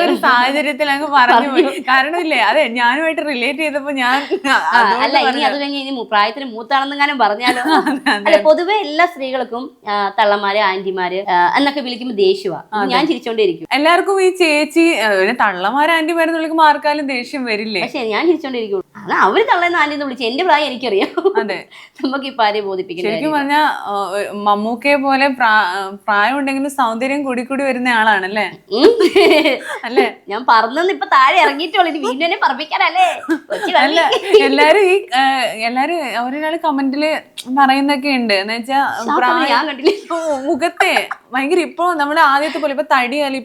ഒരു സാഹചര്യത്തിൽ അങ്ങ് പറഞ്ഞു പോയി. കാരണം ഇല്ലേ, അതെ, ഞാനുമായിട്ട് റിലേറ്റ് ചെയ്തപ്പോ ഞാൻ അല്ല, ഇനി അത് കഴിഞ്ഞ് ഇനി പ്രായത്തിന് മൂത്താണെന്നെങ്ങാനും പറഞ്ഞാലോ. അല്ല, പൊതുവെ എല്ലാ സ്ത്രീകൾക്കും തള്ളമാര്, ആന്റിമാര് എന്നൊക്കെ വിളിക്കുമ്പോ ദേഷ്യവാ. ഞാൻ ചിരിച്ചോണ്ടേയിരിക്കും. എല്ലാവർക്കും ഈ ചേച്ചി തള്ളമാര്, ആന്റിമാരെന്ന് വിളിക്കുമ്പോ ആർക്കാലും ദേഷ്യം വരില്ലേ? പക്ഷെ ഞാൻ ചിരിച്ചോണ്ടിരിക്കും. അവര് തള്ളേന്ന് ആന്റിന്ന് വിളിച്ചു, എന്റെ പ്രായം എനിക്കറിയാം. അതെ, നമുക്ക് ഇപ്പൊ ആരെയും ബോധിപ്പിക്കുന്നത്. ശരിക്കും പറഞ്ഞാ മമ്മൂക്കയെ പോലെ പ്രായം ഉണ്ടെങ്കിലും സൗന്ദര്യം കൂടി വരുന്ന ആളാണല്ലേ? അല്ലേ, ഞാൻ പറഞ്ഞൊന്നും ഇപ്പൊ താഴെ ഇറങ്ങിയിട്ടുള്ളൂ, ഇനി വീണ്ടും എന്നെ പറപ്പിക്കാനല്ലേ. അല്ല, എല്ലാരും ഒരാള് കമന്റില് പറയുന്നൊക്കെ ഉണ്ട്. എന്ന് വെച്ചാ മുഖത്തെ ഭയങ്കര ഇപ്പൊ നമ്മള് ആദ്യത്തെ പോലെ ഇപ്പൊ തടിയല്ല,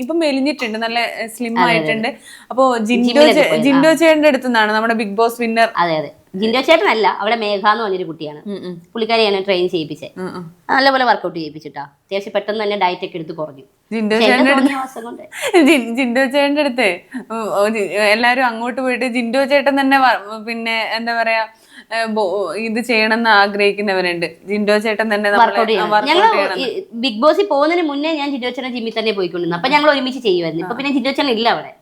ഇപ്പം മെലിഞ്ഞിട്ടുണ്ട്, നല്ല സ്ലിം ആയിട്ടുണ്ട്. അപ്പൊ ജിൻഡോ ചേട്ടന്റെ അടുത്തുനിന്നാണ് നമ്മുടെ ബിഗ് ബോസ് വിന്നർ. അതെ, ജിൻഡോ ചേട്ടനല്ല, അവിടെ മേഘ എന്ന് പറഞ്ഞൊരു കുട്ടിയാണ്. പുള്ളിക്കാരിയാണ് ട്രെയിൻ ചെയ്യിപ്പിച്ചത്. നല്ലപോലെ വർക്കൗട്ട് ചെയ്യിപ്പിച്ചിട്ടാ. അത്യാവശ്യം പെട്ടെന്ന് തന്നെ ഡയറ്റ് ഒക്കെ എടുത്ത് കുറഞ്ഞു. ജിൻഡോ ചേട്ടന്റെ അടുത്ത് എല്ലാരും അങ്ങോട്ട് പോയിട്ട് ജിൻഡോ ചേട്ടൻ തന്നെ പിന്നെ എന്താ പറയാ ഇത് ചെയ്യണമെന്ന് ആഗ്രഹിക്കുന്നവരുണ്ട്. ജിൻഡോ ചേട്ടൻ തന്നെ ബിഗ് ബോസിൽ പോകുന്നതിന് മുന്നേ ഞാൻ ജിൻഡോ ചേട്ടൻ ജിമ്മിൽ തന്നെ പോയിക്കൊണ്ടിരുന്നു. അപ്പൊ ഞങ്ങൾ ഒരുമിച്ച് ചെയ്യുമായിരുന്നു. ഇപ്പൊ പിന്നെ ജിൻഡോ ചേട്ടൻ ഇല്ല അവിടെ.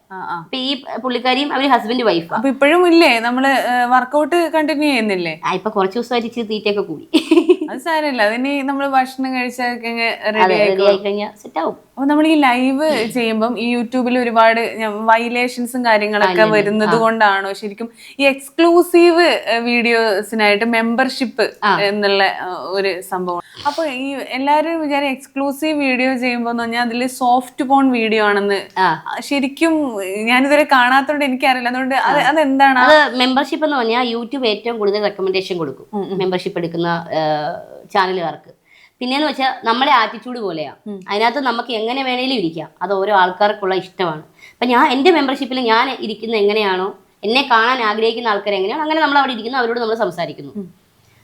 അപ്പൊ ഈ പുള്ളിക്കാരിയും അവര് ഹസ്ബൻഡ് വൈഫ്. അപ്പൊ ഇപ്പോഴും ഇല്ലേ നമ്മള് വർക്കൗട്ട് കണ്ടിന്യൂ ചെയ്യുന്നില്ലേ? ഇപ്പൊ കുറച്ച് ദിവസമായിട്ട് ഇച്ചിരി തീറ്റയൊക്കെ കൂടി. അത് സാരമില്ല, അതിന് നമ്മള് ഭക്ഷണം കഴിച്ചൊക്കെ റെഡി ആയി കഴിഞ്ഞാൽ സെറ്റ് ആവും. അപ്പൊ നമ്മൾ ഈ ലൈവ് ചെയ്യുമ്പം ഈ യൂട്യൂബിൽ ഒരുപാട് വയലേഷൻസും കാര്യങ്ങളൊക്കെ വരുന്നത് കൊണ്ടാണോ ശരിക്കും ഈ എക്സ്ക്ലൂസീവ് വീഡിയോസിനായിട്ട് മെമ്പർഷിപ്പ് എന്നുള്ള ഒരു സംഭവം? അപ്പൊ ഈ എല്ലാരും വിചാരം എക്സ്ക്ലൂസീവ് വീഡിയോ ചെയ്യുമ്പോ എന്ന് പറഞ്ഞാൽ അതില് സോഫ്റ്റ് പോൺ വീഡിയോ ആണെന്ന്. ശരിക്കും ഞാനിതുവരെ കാണാത്തോണ്ട് എനിക്കറിയില്ല. അതുകൊണ്ട് അതെന്താണ് മെമ്പർഷിപ്പ് എന്ന് പറഞ്ഞാൽ യൂട്യൂബ് ഏറ്റവും കൂടുതൽ റെക്കമെൻഡേഷൻ കൊടുക്കും മെമ്പർഷിപ്പ് എടുക്കുന്ന ചാനലുകാർക്ക്. പിന്നെയെന്ന് വെച്ചാൽ നമ്മുടെ ആറ്റിറ്റ്യൂഡ് പോലെയാണ്. അതിനകത്ത് നമുക്ക് എങ്ങനെ വേണേലും ഇരിക്കാം, അത് ഓരോ ആൾക്കാർക്കുള്ള ഇഷ്ടമാണ്. അപ്പം എൻ്റെ മെമ്പർഷിപ്പിൽ ഞാൻ ഇരിക്കുന്ന എങ്ങനെയാണോ, എന്നെ കാണാൻ ആഗ്രഹിക്കുന്ന ആൾക്കാർ എങ്ങനെയാണോ, അങ്ങനെ നമ്മൾ അവിടെ ഇരിക്കുന്നു, അവരോട് നമ്മൾ സംസാരിക്കുന്നു.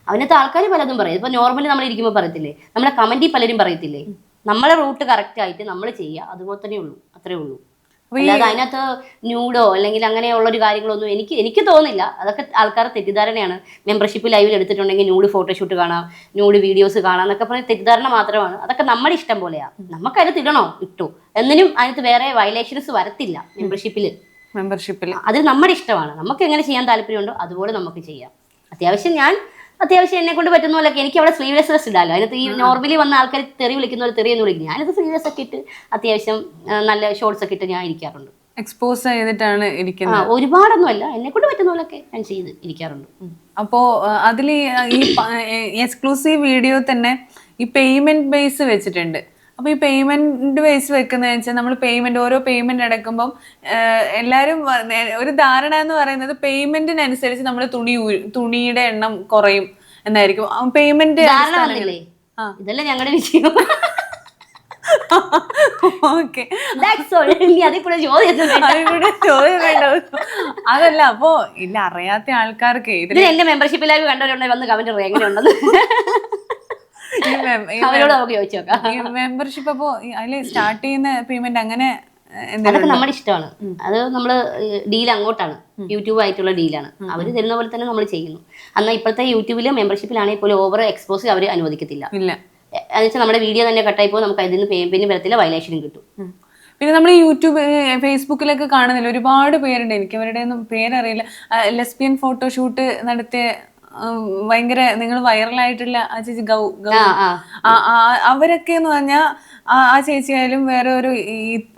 അതിനകത്ത് ആൾക്കാർ പലതും പറയും. ഇപ്പം നോർമലി നമ്മൾ ഇരിക്കുമ്പോൾ പറയത്തില്ലേ, നമ്മുടെ കമൻറ്റിൽ പലരും പറയത്തില്ലേ, നമ്മളെ റൂട്ട് കറക്റ്റ് ആയിട്ട് നമ്മൾ ചെയ്യുക, അതുപോലെ തന്നെ ഉള്ളൂ, അത്രേ ഉള്ളൂ. അല്ലാതെ അതിനകത്ത് ന്യൂഡോ അല്ലെങ്കിൽ അങ്ങനെയുള്ളൊരു കാര്യങ്ങളൊന്നും എനിക്ക് തോന്നില്ല. അതൊക്കെ ആൾക്കാരുടെ തെറ്റിദ്ധാരണയാണ്. മെമ്പർഷിപ്പ് ലൈവിൽ എടുത്തിട്ടുണ്ടെങ്കിൽ ന്യൂഡ് ഫോട്ടോഷൂട്ട് കാണാം, ന്യൂഡ് വീഡിയോസ് കാണാം എന്നൊക്കെ പറഞ്ഞ തെറ്റിദ്ധാരണ മാത്രമാണ്. അതൊക്കെ നമ്മുടെ ഇഷ്ടം പോലെയാണ്. നമുക്ക് അതിനകത്ത് ഇടണോ ഇട്ടു എന്നിനും അതിനകത്ത് വേറെ വയലേഷൻസ് വരത്തില്ല. മെമ്പർഷിപ്പിൽ അത് നമ്മുടെ ഇഷ്ടമാണ്. നമുക്ക് എങ്ങനെ ചെയ്യാൻ താല്പര്യമുണ്ടോ അതുപോലെ നമുക്ക് ചെയ്യാം. അത്യാവശ്യം എന്നെ കൊണ്ട് പറ്റുന്ന പോലെയൊക്കെ എനിക്ക് അവിടെ സ്ലീവ്ലെസ് ഡ്രസ് ഇടാലോ. അതിനകത്ത് ഈ നോർമലി വന്ന ആൾക്കാർ തെറി വിളിക്കുന്നവർ തെറി എന്ന് വിളിക്കും. ഞാനത് സ്ലീവ്ലെസ് ഒക്കെ ഇട്ട് അത്യാവശ്യം നല്ല ഷോർട്സ് ഒക്കെ ഇട്ട് ഞാൻ ഇരിക്കാറുണ്ട്. എക്സ്പോസ് ചെയ്തിട്ടാണ് ഇരിക്കുന്നത്. ഒരുപാടൊന്നും അല്ല, എന്നെ കൊണ്ട് പറ്റുന്ന പോലെയൊക്കെ ഞാൻ ചെയ്ത് ഇരിക്കാറുണ്ട്. അപ്പോൾ അതിൽ ഈ എക്സ്ക്ലൂസീവ് വീഡിയോ തന്നെ ഈ പേയ്മെന്റ് ബേസ് വെച്ചിട്ടുണ്ട്. അപ്പോൾ ഈ പേയ്മെന്റ് ബേസ് വെക്കുന്നതെന്ന് വെച്ചാൽ നമ്മൾ ഓരോ പേയ്മെന്റ് അടക്കുമ്പം എല്ലാവരും ഒരു ധാരണ എന്ന് പറയുന്നത് പേയ്മെന്റിനനുസരിച്ച് നമ്മൾ തുണിയുടെ എണ്ണം കുറയും എന്നായിരിക്കും. പേയ്മെന്റ് ഇതല്ലേ ഞങ്ങളുടെ വിഷയം. ഓക്കെ, അതിൽ കൂടെ ചോദ്യം വേണ്ട. അതല്ല, അപ്പൊ ഇല്ല, അറിയാത്ത ആൾക്കാർക്ക് ഇത് എന്റെ മെമ്പർഷിപ്പ് ലൈവ് കണ്ടവരുണ്ടെങ്കിൽ വന്ന് കമന്റ് പറയാം എങ്ങനെയുണ്ടെന്ന്. അവരോട് നമുക്ക് ചോദിച്ചു നോക്കാം. മെമ്പർഷിപ്പ് അപ്പോ അതില് സ്റ്റാർട്ട് ചെയ്യുന്ന പേയ്മെന്റ് അങ്ങനെ അതൊക്കെ നമ്മുടെ ഇഷ്ടമാണ്. അത് നമ്മള് ഡീൽ അങ്ങോട്ടാണ്, യൂട്യൂബ് ആയിട്ടുള്ള ഡീലാണ്. അവർ തരുന്ന പോലെ തന്നെ നമ്മൾ ചെയ്യുന്നു. എന്നാൽ ഇപ്പോഴത്തെ യൂട്യൂബില് മെമ്പർഷിപ്പിലാണെങ്കിൽ പോലും ഓവർ എക്സ്പോസ് അവർ അനുവദിക്കത്തില്ല. എന്ന് വെച്ചാൽ നമ്മുടെ വീഡിയോ തന്നെ കട്ടായി പോകും, നമുക്ക് അതിൽ നിന്ന് പേയ്മെന്റ് വരത്തില്ല, വയലേഷനും കിട്ടും. പിന്നെ നമ്മൾ യൂട്യൂബ് ഫേസ്ബുക്കിലൊക്കെ കാണുന്നില്ല, ഒരുപാട് പേരുണ്ട്, എനിക്ക് അവരുടെ ഒന്നും പേരറിയില്ല, ലെസ്ബിയൻ ഫോട്ടോഷൂട്ട് നടത്തിയ ഭയങ്കര നിങ്ങൾ വൈറലായിട്ടുള്ള ആ ചേച്ചി അവരൊക്കെ എന്ന് പറഞ്ഞാൽ ആ ചേച്ചിയായാലും വേറെ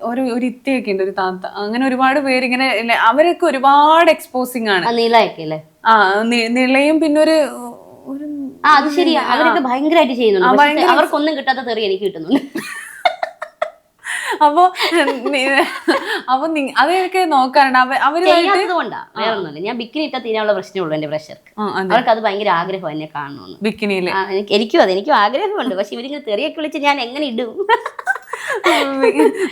ഒരു ഇത്തയൊക്കെ ഉണ്ട്, ഒരു താത്ത, അങ്ങനെ ഒരുപാട് പേര് ഇങ്ങനെ, അവരൊക്കെ ഒരുപാട് എക്സ്പോസിങ് ആണ്. നിളയും പിന്നെ അത് ശരിയാ, അവരൊക്കെ ഭയങ്കരമായിട്ട് ചെയ്യുന്നുണ്ട്. അവർക്കൊന്നും കിട്ടാത്ത തെറി എനിക്ക് കിട്ടുന്നുണ്ട്. അപ്പൊ അതൊക്കെ നോക്കാറുണ്ട് അവര് കൊണ്ടാ, വേറെ ഒന്നുമില്ല. ഞാൻ ബിക്കിനി ഇട്ടാ തീരാനുള്ള പ്രശ്നമുള്ളൂ എന്റെ പ്രഷർക്ക്. അവർക്ക് അത് ഭയങ്കര ആഗ്രഹം എന്നെ കാണണമെന്ന്. ബിക്കിനിയില് എനിക്കും അതെ, എനിക്കും ആഗ്രഹമുണ്ട്. പക്ഷെ ഇവരിങ്ങനെ തെറിയൊക്കെ വിളിച്ച് ഞാൻ എങ്ങനെ ഇടും?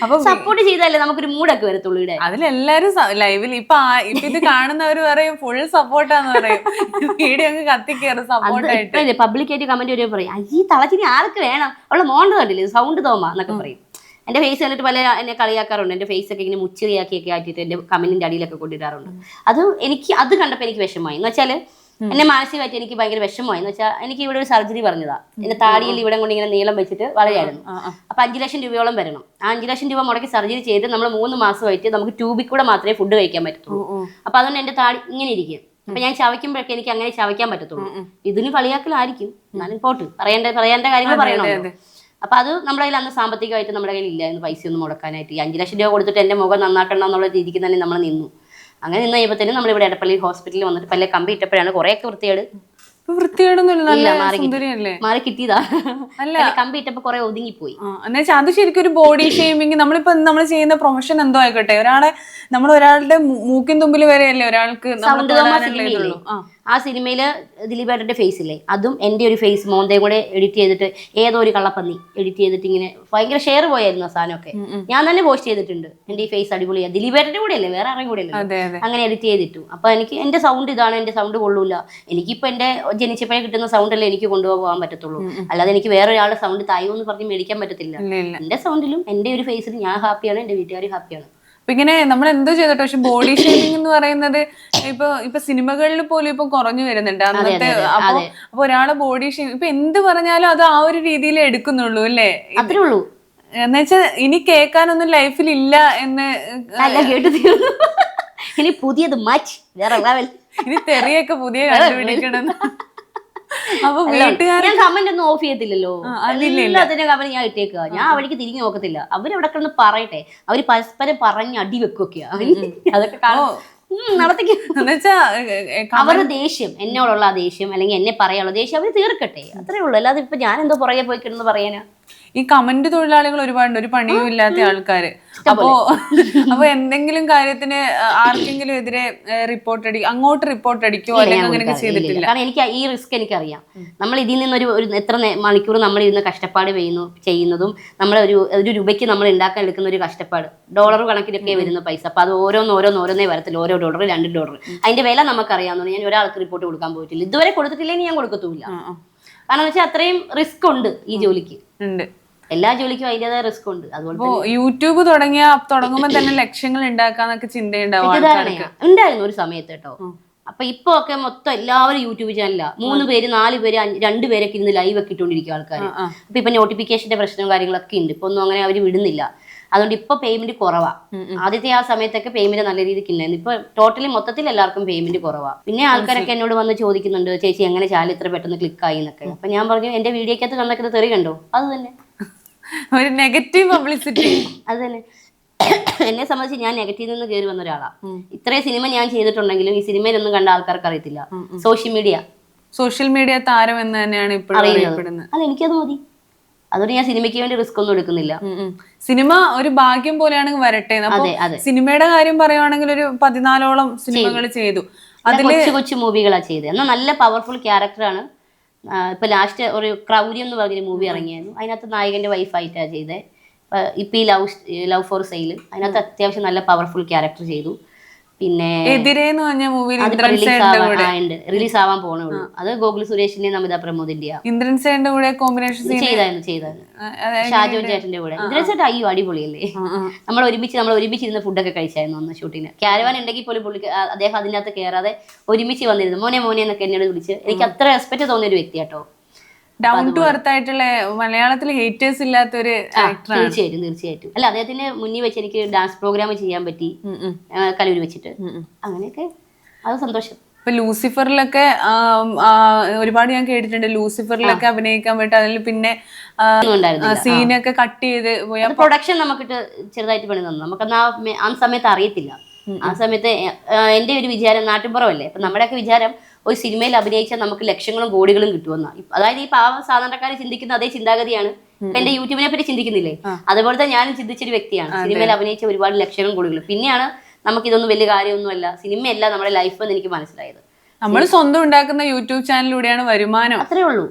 അപ്പൊ സപ്പോർട്ട് ചെയ്താലേ നമുക്കൊരു മൂടൊക്കെ വരത്തുള്ളൂ. ഇവിടെ അതിലെല്ലാരും ലൈവിൽ ഇപ്പൊ ഇത് കാണുന്നവര് പറയും ഫുൾ സപ്പോർട്ടാന്ന് പറയും, വീഡിയോ അങ്ങ് കത്തിക്കേറും സപ്പോർട്ടായിട്ട്. പബ്ലിക്കായിട്ട് കമന്റ് വരെ പറയും, ഈ തളച്ചിനി ആർക്ക് വേണം, അവളെ മോണ്ട് കണ്ടില്ലേ, സൗണ്ട് തോമാ എന്നൊക്കെ പറയും. എന്റെ ഫേസ് കണ്ടിട്ട് പല എന്നെ കളിയാക്കാറുണ്ട്. എന്റെ ഫേസ് ഒക്കെ ഇങ്ങനെ മുച്ചിറിയാക്കിയൊക്കെ ആക്കിയിട്ട് എന്റെ കമന്റിന്റെ അടിയിലൊക്കെ കൊണ്ടിടാറുണ്ട്. അത് കണ്ടപ്പോൾ എനിക്ക് വിഷമമായി. എന്ന് വെച്ചാൽ എന്നെ മാനസികമായിട്ട് എനിക്ക് ഭയങ്കര വിഷമമായി. എന്ന് വെച്ചാൽ എനിക്ക് ഇവിടെ ഒരു സർജറി പറഞ്ഞതാ, എന്റെ താടിയിൽ ഇവിടെ കൊണ്ട് ഇങ്ങനെ നീളം വെച്ചിട്ട് വളരെയായിരുന്നു. അപ്പൊ 5 ലക്ഷം രൂപയോളം വരണം. ആ 5 ലക്ഷം രൂപ മുടക്കി സർജറി ചെയ്ത് നമ്മൾ 3 മാസമായിട്ട് നമുക്ക് ട്യൂബിൽ കൂടെ മാത്രമേ ഫുഡ് കഴിക്കാൻ പറ്റത്തുള്ളൂ. അപ്പൊ അതുകൊണ്ട് എന്റെ താടി ഇങ്ങനെ ഇരിക്കും. അപ്പൊ ഞാൻ ചവയ്ക്കുമ്പോഴൊക്കെ എനിക്ക് അങ്ങനെ ചവയ്ക്കാൻ പറ്റത്തുള്ളൂ. ഇതിന് കളിയാക്കലായിരിക്കും, എന്നാലും പോട്ട് പറയേണ്ട കാര്യങ്ങൾ പറയണമല്ലോ. അപ്പൊ അത് നമ്മുടെ കയ്യിൽ അന്ന് സാമ്പത്തികമായിട്ട് നമ്മുടെ കയ്യിൽ ഇല്ലായിരുന്നു പൈസ ഒന്നും മുടക്കാനായിട്ട്. ഈ 5 ലക്ഷം രൂപ കൊടുത്തിട്ട് എന്റെ മുഖം നന്നാക്കണം എന്നുള്ള രീതിക്ക് തന്നെ നമ്മൾ നിന്നു. അങ്ങനെ നിന്ന് കഴിയുമ്പോഴത്തേനും നമ്മളിവിടെ എടപ്പള്ളി ഹോസ്പിറ്റലിൽ വന്നിട്ട് പല കമ്പി ഇട്ടപ്പോഴാണ് കുറേയൊക്കെ മാറി കിട്ടിയതാ. അല്ല, കമ്പി ഇട്ടപ്പോ കുറെ ഒതുങ്ങിപ്പോയി. എന്നുവെച്ചാൽ അത് ശരിക്കും ഒരു ബോഡി ഷേമിങ്. നമ്മളിപ്പോ നമ്മൾ ചെയ്യുന്ന പ്രൊഫഷൻ എന്തോ ആയിക്കോട്ടെ, ഒരാളുടെ മൂക്കിൻ തുമ്പിൽ വരെയല്ലേ ഒരാൾക്ക്. ആ സിനിമയില് ദിലീപേട്ടന്റെ ഫേസ് ഇല്ലേ, അതും എന്റെ ഒരു ഫേസ് മോന്തയും കൂടെ എഡിറ്റ് ചെയ്തിട്ട് ഏതോ ഒരു കള്ളപ്പന്നി എഡിറ്റ് ചെയ്തിട്ട് ഇങ്ങനെ ഭയങ്കര ഷെയർ പോയായിരുന്നു ആ സാധനമൊക്കെ. ഞാൻ തന്നെ പോസ്റ്റ് ചെയ്തിട്ടുണ്ട്, എന്റെ ഈ ഫേസ് അടിപൊളിയാണ്, ദിലീപേട്ടന്റെ കൂടെ അല്ലേ, വേറെ ആരുടെയും കൂടെ അല്ലേ, അങ്ങനെ എഡിറ്റ് ചെയ്തിട്ടു. അപ്പൊ എനിക്ക് എന്റെ സൗണ്ട് ഇതാണ്, എന്റെ സൗണ്ട് കൊള്ളൂല, എനിക്കിപ്പോ എന്റെ ജനിച്ചപ്പോഴേ കിട്ടുന്ന സൗണ്ട് അല്ലേ എനിക്ക് കൊണ്ടുപോകാൻ പറ്റത്തുള്ളൂ. അല്ലാതെ എനിക്ക് വേറെ ഒരാളുടെ സൗണ്ട് തായോ എന്ന് പറഞ്ഞ് മേടിക്കാൻ പറ്റത്തില്ല. എന്റെ സൗണ്ടിലും എന്റെ ഒരു ഫേസിലും ഞാൻ ഹാപ്പിയാണ്, എന്റെ വീട്ടുകാർ ഹാപ്പിയാണ്. ഇങ്ങനെ നമ്മൾ എന്തോ ചെയ്തോട്ടെ, പക്ഷെ ബോഡി ഷേമിംഗ് എന്ന് പറയുന്നത് ഇപ്പൊ സിനിമകളിൽ പോലും ഇപ്പൊ കുറഞ്ഞു വരുന്നുണ്ട് അന്നത്തെ. അപ്പൊ ഒരാളെ ബോഡി ഷേമിംഗ് ഇപ്പൊ എന്ത് പറഞ്ഞാലും അത് ആ ഒരു രീതിയിൽ എടുക്കുന്നുള്ളൂ അല്ലേ, അത്രേ ഉള്ളൂ. എന്നുവെച്ചാൽ ഇനി കേൾക്കാനൊന്നും ലൈഫിൽ ഇല്ല എന്ന് കേട്ടു. ഇനി പുതിയത് മാച്ച് വേറെ ഇനി തെറിയൊക്കെ പുതിയ കണ്ടുപിടിക്കണം. അപ്പൊ ഞാൻ കമന്റ് ഒന്നും ഓഫ് ചെയ്യത്തില്ലല്ലോ, എല്ലാത്തിന്റെ കമന്റ് ഞാൻ ഇട്ടേക്കുക. ഞാൻ അവർക്ക് തിരിഞ്ഞു നോക്കത്തില്ല. അവരെവിടെ കിടന്ന് പറയട്ടെ, അവര് പരസ്പരം പറഞ്ഞ് അടി വെക്കുകയൊക്കെയാ. അതൊക്കെ അവരുടെ ദേഷ്യം, എന്നോടുള്ള ആ ദേഷ്യം അല്ലെങ്കിൽ എന്നെ പറയാനുള്ള ദേഷ്യം അവര് തീർക്കട്ടെ, അത്രേ ഉള്ളൂ. അല്ലാതെ ഇപ്പൊ ഞാൻ എന്തോ പുറകെ പോയി കിടന്ന് പറയാനാ. ഈ കമന്റ് തൊഴിലാളികൾ ഒരുപാടുണ്ട്, ഒരു പണിയും ഇല്ലാത്ത ആൾക്കാര്. അപ്പൊ എന്തെങ്കിലും കാര്യത്തിന് ആർക്കെങ്കിലും എതിരെ അങ്ങോട്ട് റിപ്പോർട്ട് അടിക്കോ അല്ലെങ്കിൽ അങ്ങനെയൊക്കെ ചെയ്തിട്ടില്ല. കാരണം എനിക്ക് ഈ റിസ്ക് എനിക്കറിയാം. നമ്മൾ ഇതിൽ നിന്നൊരു എത്ര മണിക്കൂർ നമ്മൾ ഇരുന്ന് കഷ്ടപ്പാട് ചെയ്യുന്നതും നമ്മളെ ഒരു രൂപയ്ക്ക് നമ്മൾ ഉണ്ടാക്കാൻ എടുക്കുന്ന ഒരു കഷ്ടപ്പാട്, ഡോളർ കണക്കിലൊക്കെ വരുന്ന പൈസ. അപ്പൊ അത് ഓരോന്നേ വരത്തില്ല, ഓരോ ഡോളർ 2 ഡോളർ. അതിന്റെ വില നമുക്കറിയാവുന്ന ഞാൻ ഒരാൾക്ക് റിപ്പോർട്ട് കൊടുക്കാൻ പോയിട്ടില്ല, ഇതുവരെ കൊടുത്തിട്ടില്ലെങ്കിൽ ഞാൻ കൊടുക്കത്തുമില്ല. കാരണം വെച്ചാൽ അത്രയും റിസ്ക് ഉണ്ട് ഈ ജോലിക്ക്. എല്ലാ ജോലിക്കും അതിൻ്റെതായ റിസ്ക് ഉണ്ട്. അതുപോലെ യൂട്യൂബ് തുടങ്ങുമ്പോൾ തന്നെ ലക്ഷങ്ങൾ ഉണ്ടാക്കാന്നൊക്കെ ചിന്തയുണ്ടാവും. ഉണ്ടായിരുന്നു ഒരു സമയത്ത് കേട്ടോ. അപ്പൊ ഇപ്പൊ ഒക്കെ മൊത്തം എല്ലാവരും യൂട്യൂബ് ചാനലാ. 3 പേര് 4 പേര് 2 പേരൊക്കെ ഇരുന്ന് ലൈവ് ഒക്കെ ഇട്ടുകൊണ്ടിരിക്കും ആൾക്കാർ. അപ്പൊ ഇപ്പൊ നോട്ടിഫിക്കേഷന്റെ പ്രശ്നവും കാര്യങ്ങളൊക്കെ ഉണ്ട്. ഇപ്പൊ ഒന്നും അങ്ങനെ അവര് വിടുന്നില്ല. അതുകൊണ്ട് ഇപ്പൊ പേയ്മെന്റ് കുറവാ. ആദ്യത്തെ ആ സമയത്തൊക്കെ പേയ്മെന്റ് നല്ല രീതിക്ക് ഉണ്ടായിരുന്നു. ഇപ്പൊ ടോട്ടലി മൊത്തത്തിൽ എല്ലാവർക്കും പേയ്മെന്റ് കുറവാ. പിന്നെ ആൾക്കാരൊക്കെ എന്നോട് വന്ന് ചോദിക്കുന്നുണ്ട്, ചേച്ചി എങ്ങനെ ചാനൽ ഇത്ര പെട്ടെന്ന് ക്ലിക്കായി എന്നൊക്കെ. അപ്പൊ ഞാൻ പറഞ്ഞു, എന്റെ വീഡിയോക്കകത്ത് തന്നൊക്കെ തെറി കണ്ടോ, അത് തന്നെ ഒരു നെഗറ്റീവ് പബ്ലിസിറ്റി. അത് തന്നെ എന്നെ സംബന്ധിച്ച് ഞാൻ നെഗറ്റീവിൽ നിന്ന് കയറി വന്ന ഒരാളാ. ഇത്രയും സിനിമ ഞാൻ ചെയ്തിട്ടുണ്ടെങ്കിലും ഈ സിനിമയിലൊന്നും കണ്ട ആൾക്കാർക്ക് അറിയത്തില്ല. സോഷ്യൽ മീഡിയ താരം എന്ന് തന്നെയാണ് ഇപ്പോൾ അറിയപ്പെടുന്നത്. അത് എനിക്കത് മതി. അതുകൊണ്ട് ഞാൻ സിനിമയ്ക്ക് വേണ്ടി റിസ്ക് ഒന്നും എടുക്കുന്നില്ല. സിനിമ ഒരു ഭാഗ്യം പോലെയാണെങ്കിൽ വരട്ടെ. സിനിമയുടെ കാര്യം പറയുവാണെങ്കിൽ ഒരു 14ഓളം സിനിമകൾ ചെയ്തു. അതിൽ കൊച്ചു മൂവികളാണ് ചെയ്തത്. എന്നാൽ നല്ല പവർഫുൾ ക്യാരക്ടറാണ്. ഇപ്പൊ ലാസ്റ്റ് ഒരു ക്രൗര്യം എന്ന് പറഞ്ഞൊരു മൂവി ഇറങ്ങിയായിരുന്നു. അതിനകത്ത് നായകന്റെ വൈഫായിട്ടാണ് ചെയ്തത്. ഇപ്പൊ ഈ ലവ് ഫോർ സെയിൽ അതിനകത്ത് അത്യാവശ്യം നല്ല പവർഫുൾ ക്യാരക്ടർ ചെയ്തു. പിന്നെ എതിരെന്ന് പറഞ്ഞ മൂവിയിൽ റിലീസ് ആവാൻ പോണേ ഉള്ളൂ. അത് ഗോകുൽ സുരേഷിന്റെ നമിത പ്രമോദിന്റെ ഇന്ദ്രൻ സേന്റെ കൂടെ കോമ്പിനേഷൻ ചെയ്തായിരുന്നു ഷാജോൻ ചേട്ടന്റെ കൂടെ. ഇന്ദ്രൻ ചേട്ടൻ അയ്യോ അടിപൊളിയല്ലേ. നമ്മൾ ഒരുമിച്ചിരുന്ന് ഫുഡൊക്കെ കഴിച്ചായിരുന്നു അന്ന് ഷൂട്ടിന്. ക്യാരവാൻ ഉണ്ടെങ്കിൽ പോലും അദ്ദേഹം അതിനകത്ത് കയറാതെ ഒരുമിച്ച് വന്നിരുന്നു. മോനെ മോനെ എന്നൊക്കെ എന്നോട് വിളിച്ച് എനിക്ക് അത്ര റെസ്പെക്ട് തോന്നിയ ഒരു വ്യക്തി കേട്ടോ. ഡൗൺ ടു എർത്ത് ആയിട്ടുള്ള മലയാളത്തിൽ ഹേറ്റേഴ്സ് ഇല്ലാത്തൊരു തീർച്ചയായിട്ടും. അല്ല അദ്ദേഹത്തിന്റെ മുന്നിൽ വെച്ച് എനിക്ക് ഡാൻസ് പ്രോഗ്രാം ചെയ്യാൻ പറ്റി കലൂര് വെച്ചിട്ട്. അങ്ങനെയൊക്കെ അത് സന്തോഷം. ഇപ്പൊ ലൂസിഫറിലൊക്കെ ഒരുപാട് ഞാൻ കേട്ടിട്ടുണ്ട്. ലൂസിഫറിലൊക്കെ അഭിനയിക്കാൻ പറ്റും. അതിൽ പിന്നെ സീനൊക്കെ കട്ട് ചെയ്ത് പ്രൊഡക്ഷൻ നമുക്കിട്ട് ചെറുതായിട്ട് പണി തന്നു. നമുക്കന്ന് ആ സമയത്ത് അറിയത്തില്ല. ആ സമയത്ത് എന്റെ ഒരു വിചാരം നാട്ടിൻപുറമല്ലേ, അപ്പൊ നമ്മുടെയൊക്കെ വിചാരം ഒരു സിനിമയിൽ അഭിനയിച്ചാൽ നമുക്ക് ലക്ഷങ്ങളും കോടികളും കിട്ടുമെന്നാണ്. അതായത് ഈ പാവം സാധാരണക്കാർ ചിന്തിക്കുന്ന അതേ ചിന്താഗതിയാണ്. എന്റെ യൂട്യൂബിനെ പറ്റി ചിന്തിക്കുന്നില്ലേ, അതുപോലത്തെ ഞാനും ചിന്തിച്ചൊരു വ്യക്തിയാണ്. സിനിമയിൽ അഭിനയിച്ച ഒരുപാട് ലക്ഷങ്ങളും കോടികളും. പിന്നെയാണ് നമുക്കിതൊന്നും വലിയ കാര്യമൊന്നുമല്ല, സിനിമയല്ല നമ്മുടെ ലൈഫ് എന്ന് എനിക്ക് മനസ്സിലായത്. നമ്മൾ സ്വന്തം ഉണ്ടാക്കുന്ന യൂട്യൂബ് ചാനലിലൂടെയാണ് വരുമാനം. അത്രേ ഉള്ളൂ.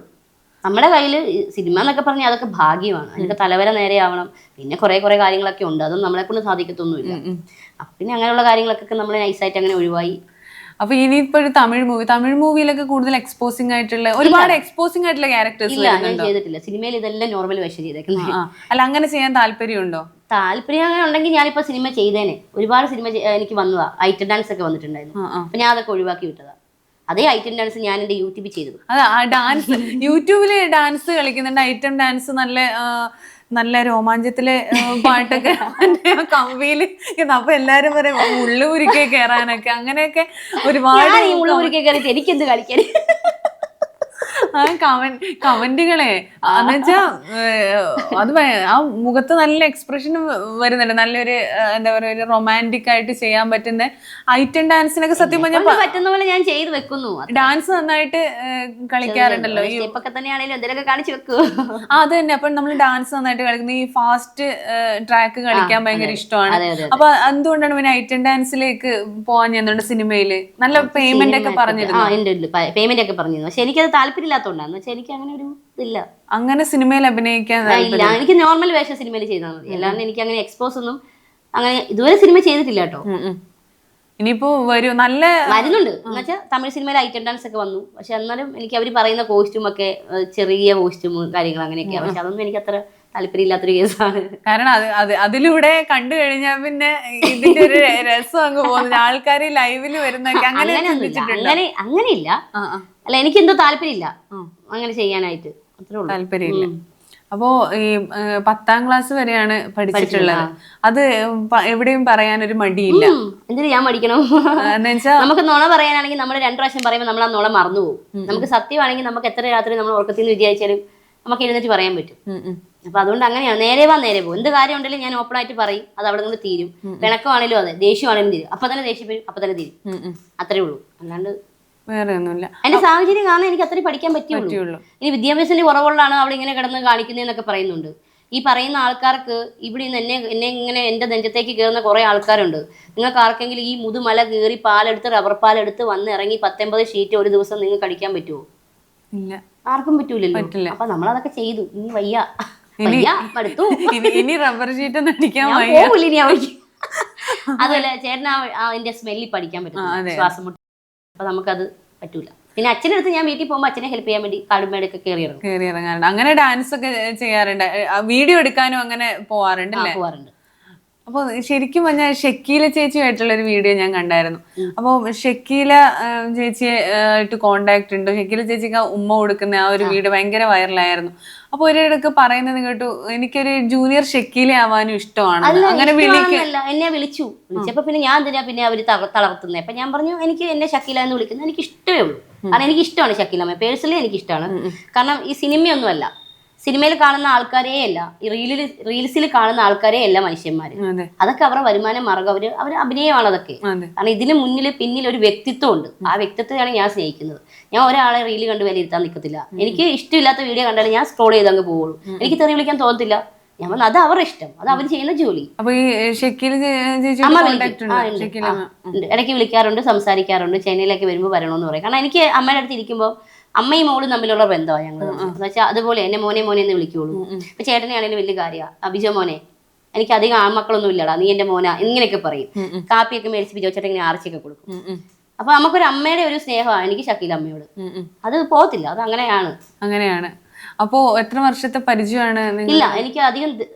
നമ്മുടെ കയ്യിൽ സിനിമ എന്നൊക്കെ പറഞ്ഞാൽ അതൊക്കെ ഭാഗ്യമാണ്. അതിന്റെ തലവര നേരെയാവണം. പിന്നെ കുറെ കാര്യങ്ങളൊക്കെ ഉണ്ട്, അതൊന്നും നമ്മളെ കൊണ്ട് സാധിക്കത്തൊന്നുമില്ല. അപ്പൊ പിന്നെ അങ്ങനെയുള്ള കാര്യങ്ങളൊക്കെ നമ്മൾ നൈസായിട്ട് അങ്ങനെ ഒഴിവായി. അപ്പൊ ഇനിയിപ്പോ ഒരു തമിഴ് മൂവിയിലൊക്കെ കൂടുതൽ എക്സ്പോസിംഗ് ആയിട്ടുള്ള ഒരുപാട് എക്സ്പോസിംഗ് ആയിട്ടുള്ള ക്യാരക്ടേഴ്സ് ഇല്ല, ഞാൻ ചെയ്തിട്ടില്ല. സിനിമയിൽ ഇതെല്ലാം നോർമൽ വേഷം ചെയ്തേക്കുന്നത്. അല്ല, അങ്ങനെ ചെയ്യാൻ താല്പര്യമുണ്ടോ? താല്പര്യം അങ്ങനെ ഉണ്ടെങ്കിൽ ഞാനിപ്പോ സിനിമ ചെയ്തേനെ. ഒരുപാട് സിനിമ എനിക്ക് വന്നതാ. ഐറ്റം ഡാൻസ് ഒക്കെ വന്നിട്ടുണ്ടായിരുന്നു. അപ്പൊ ഞാൻ അതൊക്കെ ഒഴിവാക്കി വിട്ടതാ. അതേ ഐറ്റം ഡാൻസ് ഞാൻ എന്റെ യൂട്യൂബിൽ ചെയ്തത്. ഡാൻസ് യൂട്യൂബില് ഡാൻസ് കളിക്കുന്നുണ്ട്. ഐറ്റം ഡാൻസ് നല്ല രോമാഞ്ചത്തിലെ പാട്ടൊക്കെ കമ്പിയില്. അപ്പൊ എല്ലാരും പറയും ഉള്ളുപുരിക്കെ കേറാനൊക്കെ, അങ്ങനെയൊക്കെ ഒരുപാട് എനിക്കെന്ത് കളിക്കാൻ കമന്റുകളെ എന്നുവെച്ചാ അത് ആ മുഖത്ത് നല്ല എക്സ്പ്രഷൻ വരുന്നുണ്ട്. നല്ലൊരു എന്താ പറയാ, ഒരു റൊമാൻറ്റിക് ആയിട്ട് ചെയ്യാൻ പറ്റുന്ന ഐറ്റം ഡാൻസിനൊക്കെ സത്യം പറഞ്ഞാൽ പറ്റുന്ന പോലെ ഞാൻ ചെയ്ത് വെക്കുന്നു. ഡാൻസ് നന്നായിട്ട് കളിക്കാറുണ്ടല്ലോ. അത് തന്നെ. അപ്പൊ നമ്മൾ ഡാൻസ് നന്നായിട്ട് കളിക്കുന്നത്, ഈ ഫാസ്റ്റ് ട്രാക്ക് കളിക്കാൻ ഭയങ്കര ഇഷ്ടമാണ്. അപ്പൊ എന്തുകൊണ്ടാണ് പിന്നെ ഐറ്റം ഡാൻസിലേക്ക് പോവാൻ ചെയ്യുന്നുണ്ട്? സിനിമയില് നല്ല പേയ്മെന്റ് ഒക്കെ പറഞ്ഞിരുന്നു. പേയ്മെന്റ് ഒക്കെ പറഞ്ഞിരുന്നു. പക്ഷെ എനിക്കത് താല്പര്യമില്ലാത്തതുകൊണ്ടാന്ന് വെച്ചാൽ എനിക്ക് അങ്ങനെ ഒരു ഇതില്ല. അങ്ങനെ സിനിമയിൽ അഭിനയിക്കാൻ ഇല്ല. എനിക്ക് നോർമൽ വേഷം സിനിമയിൽ ചെയ്താൽ മതി. അല്ലാണ്ട് എനിക്ക് അങ്ങനെ എക്സ്പോസ് ഒന്നും അങ്ങനെ ഇതുവരെ സിനിമ ചെയ്തിട്ടില്ല കേട്ടോ. ഇനിയിപ്പോ വരുന്നുണ്ട് എന്നുവെച്ചാൽ തമിഴ് സിനിമയിൽ ഐറ്റം ഡാൻസ് ഒക്കെ വന്നു. പക്ഷെ എന്നാലും എനിക്ക് അവർ പറയുന്ന കോസ്റ്റ്യൂം ഒക്കെ ചെറിയ കോസ്റ്റ്യൂം കാര്യങ്ങൾ അങ്ങനെയൊക്കെയാണ്. പക്ഷെ അതൊന്നും എനിക്ക് അത്ര താല്പര്യമില്ലാത്തൊരു കേസാണ്. കാരണം അതിലൂടെ കണ്ടു കഴിഞ്ഞാൽ പിന്നെ ഇതിന്റെ ഒരു രസം അങ്ങ് പോകുന്നത്. ആൾക്കാർ ലൈവില് വരുന്നൊക്കെ അങ്ങനെയില്ല. അല്ല, എനിക്കെന്തോ താല്പര്യമില്ല അങ്ങനെ ചെയ്യാനായിട്ട്. അത്രേ ഉള്ളൂ, താല്പര്യമില്ല. അപ്പോ ഈ 10ാം ക്ലാസ് വരെയാണ് പഠിച്ചിട്ടുള്ളത്. അത് എവിടെയും പറയാനൊരു മടിയില്ല. എന്തിനാ ഞാൻ മടിക്കണം? നമുക്ക് നുണ പറയാനാണെങ്കിൽ നമ്മൾ 2 പ്രാവശ്യം പറയുമ്പോൾ നമ്മൾ ആ നുണ മറന്നു പോകും. നമുക്ക് സത്യമാണെങ്കിൽ നമുക്ക് എത്ര രാത്രി നമ്മൾ ഉറക്കത്തിൽ നിന്ന് വിചാരിച്ചാലും നമുക്ക് എഴുന്നേറ്റ് പറയാൻ പറ്റും. അപ്പൊ അതുകൊണ്ട് അങ്ങനെയാണ്, നേരെ പോകും. എന്ത് കാര്യം ഉണ്ടെങ്കിലും ഞാൻ ഓപ്പൺ ആയിട്ട് പറയും. അത് അവിടെ നിന്ന് തീരും. പിണക്കമാണേലും അതെ, ദേഷ്യമാണേലും തീരും. അപ്പൊ തന്നെ ദേഷ്യം വരും, അപ്പൊ തന്നെ തീരും. അത്രേ ഉള്ളൂ. അല്ലാണ്ട് വേറെ ഒന്നുമില്ല. അതിന്റെ സാഹചര്യം കാരണം എനിക്ക് അത്രയും പഠിക്കാൻ പറ്റുള്ളൂ. ഇനി വിദ്യാഭ്യാസത്തിന്റെ കുറവുള്ളതാണ് അവിടെ ഇങ്ങനെ കിടന്ന് കാണിക്കുന്നതെന്നൊക്കെ പറയുന്നുണ്ട്. ഈ പറയുന്ന ആൾക്കാർക്ക് ഇവിടെ നിന്ന് എന്നെ ഇങ്ങനെ എന്റെ നെഞ്ചത്തേക്ക് കയറുന്ന കുറെ ആൾക്കാരുണ്ട്. നിങ്ങൾക്ക് ആർക്കെങ്കിലും ഈ മുതുമല കയറി പാലെടുത്ത് റബ്ബർ പാലെടുത്ത് വന്ന് ഇറങ്ങി 19 ഷീറ്റ് ഒരു ദിവസം നിങ്ങൾക്ക് അടിക്കാൻ പറ്റുമോ? ഇല്ല, ആർക്കും പറ്റൂലല്ലോ. അപ്പൊ നമ്മളതൊക്കെ ചെയ്തു. ഇനി വയ്യ, മടുത്തു. ഇനി റബ്ബർ ഷീറ്റ് ഒന്നും അടിക്കാൻ അതുപോലെ ചേട്ടൻ അതിന്റെ സ്മെല്ലിൽ പഠിക്കാൻ പറ്റും, ശ്വാസം മുട്ടി. അപ്പൊ നമുക്കത് പറ്റൂല. പിന്നെ അച്ഛനടുത്ത് ഞാൻ വീട്ടിൽ പോകുമ്പോൾ അച്ഛനെ ഹെൽപ്പ് ചെയ്യാൻ വേണ്ടി കാടുമേടൊക്കെ കയറി ഇറങ്ങാറുണ്ട്. അങ്ങനെ ഡാൻസ് ഒക്കെ ചെയ്യാറുണ്ട്. വീഡിയോ എടുക്കാനും അങ്ങനെ പോവാറുണ്ട്. അപ്പോൾ ശരിക്കും പറഞ്ഞാൽ ഷക്കീല ചേച്ചിയായിട്ടുള്ള ഒരു വീഡിയോ ഞാൻ കണ്ടായിരുന്നു. അപ്പോൾ ഷക്കീല ചേച്ചിയെ ആയിട്ട് കോണ്ടാക്ട് ഉണ്ട്. ഷക്കീല ചേച്ചിക്ക് ഉമ്മ കൊടുക്കുന്ന ആ ഒരു വീഡിയോ ഭയങ്കര വൈറലായിരുന്നു. അപ്പൊ ഒരിടക്ക് പറയുന്നത് കേട്ടു, എനിക്കൊരു ജൂനിയർ ഷക്കീല ആവാനും ഇഷ്ടമാണ്. അങ്ങനെ എന്നെ വിളിച്ചപ്പോ പിന്നെ ഞാൻ എന്തിനാ പിന്നെ അവര് തളർത്തുന്നത്? അപ്പൊ ഞാൻ പറഞ്ഞു, എനിക്ക് എന്നെ ഷക്കീല എന്ന് വിളിക്കുന്നത് എനിക്ക് ഇഷ്ടമേ ഉള്ളൂ. കാരണം എനിക്ക് ഇഷ്ടമാണ് ഷക്കീലമ്മ, പേഴ്സണലി എനിക്ക് ഇഷ്ടമാണ്. കാരണം ഈ സിനിമയൊന്നും അല്ല, സിനിമയിൽ കാണുന്ന ആൾക്കാരേ അല്ല, ഈ റീൽസിൽ കാണുന്ന ആൾക്കാരേ അല്ല മനുഷ്യന്മാര്. അതൊക്കെ അവരുടെ വരുമാനം മാർഗം, അവര് അഭിനയമാണ് അതൊക്കെ. കാരണം ഇതിന് പിന്നിൽ ഒരു വ്യക്തിത്വം ഉണ്ട്. ആ വ്യക്തിത്വമാണ് ഞാൻ സ്നേഹിക്കുന്നത്. ഞാൻ ഒരാളെ റീല് കണ്ട് വിലയിരുത്താൻ നിൽക്കത്തില്ല. എനിക്ക് ഇഷ്ടമില്ലാത്ത വീഡിയോ കണ്ടാലും ഞാൻ സ്ക്രോൾ ചെയ്ത് അങ്ങ് പോകുള്ളൂ. എനിക്ക് തെറി വിളിക്കാൻ തോന്നത്തില്ല. ഞാൻ പറഞ്ഞു, അത് അവരുടെ ഇഷ്ടം, അത് അവർ ചെയ്യുന്ന ജോലി. ഇടയ്ക്ക് വിളിക്കാറുണ്ട്, സംസാരിക്കാറുണ്ട്. ചെന്നൈയിലേക്ക് വരുമ്പോൾ വരണമെന്ന് പറയും. കാരണം എനിക്ക് അമ്മയുടെ അടുത്ത് ഇരിക്കുമ്പോൾ അമ്മയും മോളും തമ്മിലുള്ള ബന്ധമാണ് ഞങ്ങൾ. എന്ന് വെച്ചാൽ അതുപോലെ എന്നെ മോനെ മോനെ എന്ന് വിളിക്കുള്ളൂ. ഇപ്പൊ ചേട്ടനെ ആണെങ്കിലും വലിയ കാര്യമാണ്, അഭിജോ മോനെ, എനിക്ക് അധികം ആൺമക്കളൊന്നും ഇല്ലടാ, നീ എന്റെ മോനാ ഇങ്ങനെയൊക്കെ പറയും. കാപ്പിയൊക്കെ മേടിച്ച് ബിജോ ചേട്ടൻ ഇങ്ങനെ ആർച്ചയൊക്കെ കൊടുക്കും. അപ്പൊ നമുക്കൊരു അമ്മയുടെ ഒരു സ്നേഹമാണ് എനിക്ക് ഷക്കീല അമ്മയോട്. അത് പോകത്തില്ല, അത് അങ്ങനെയാണ്. അപ്പോ എത്ര വർഷത്തെ പരിചയമാണ്? ഇല്ല, എനിക്ക് അധികം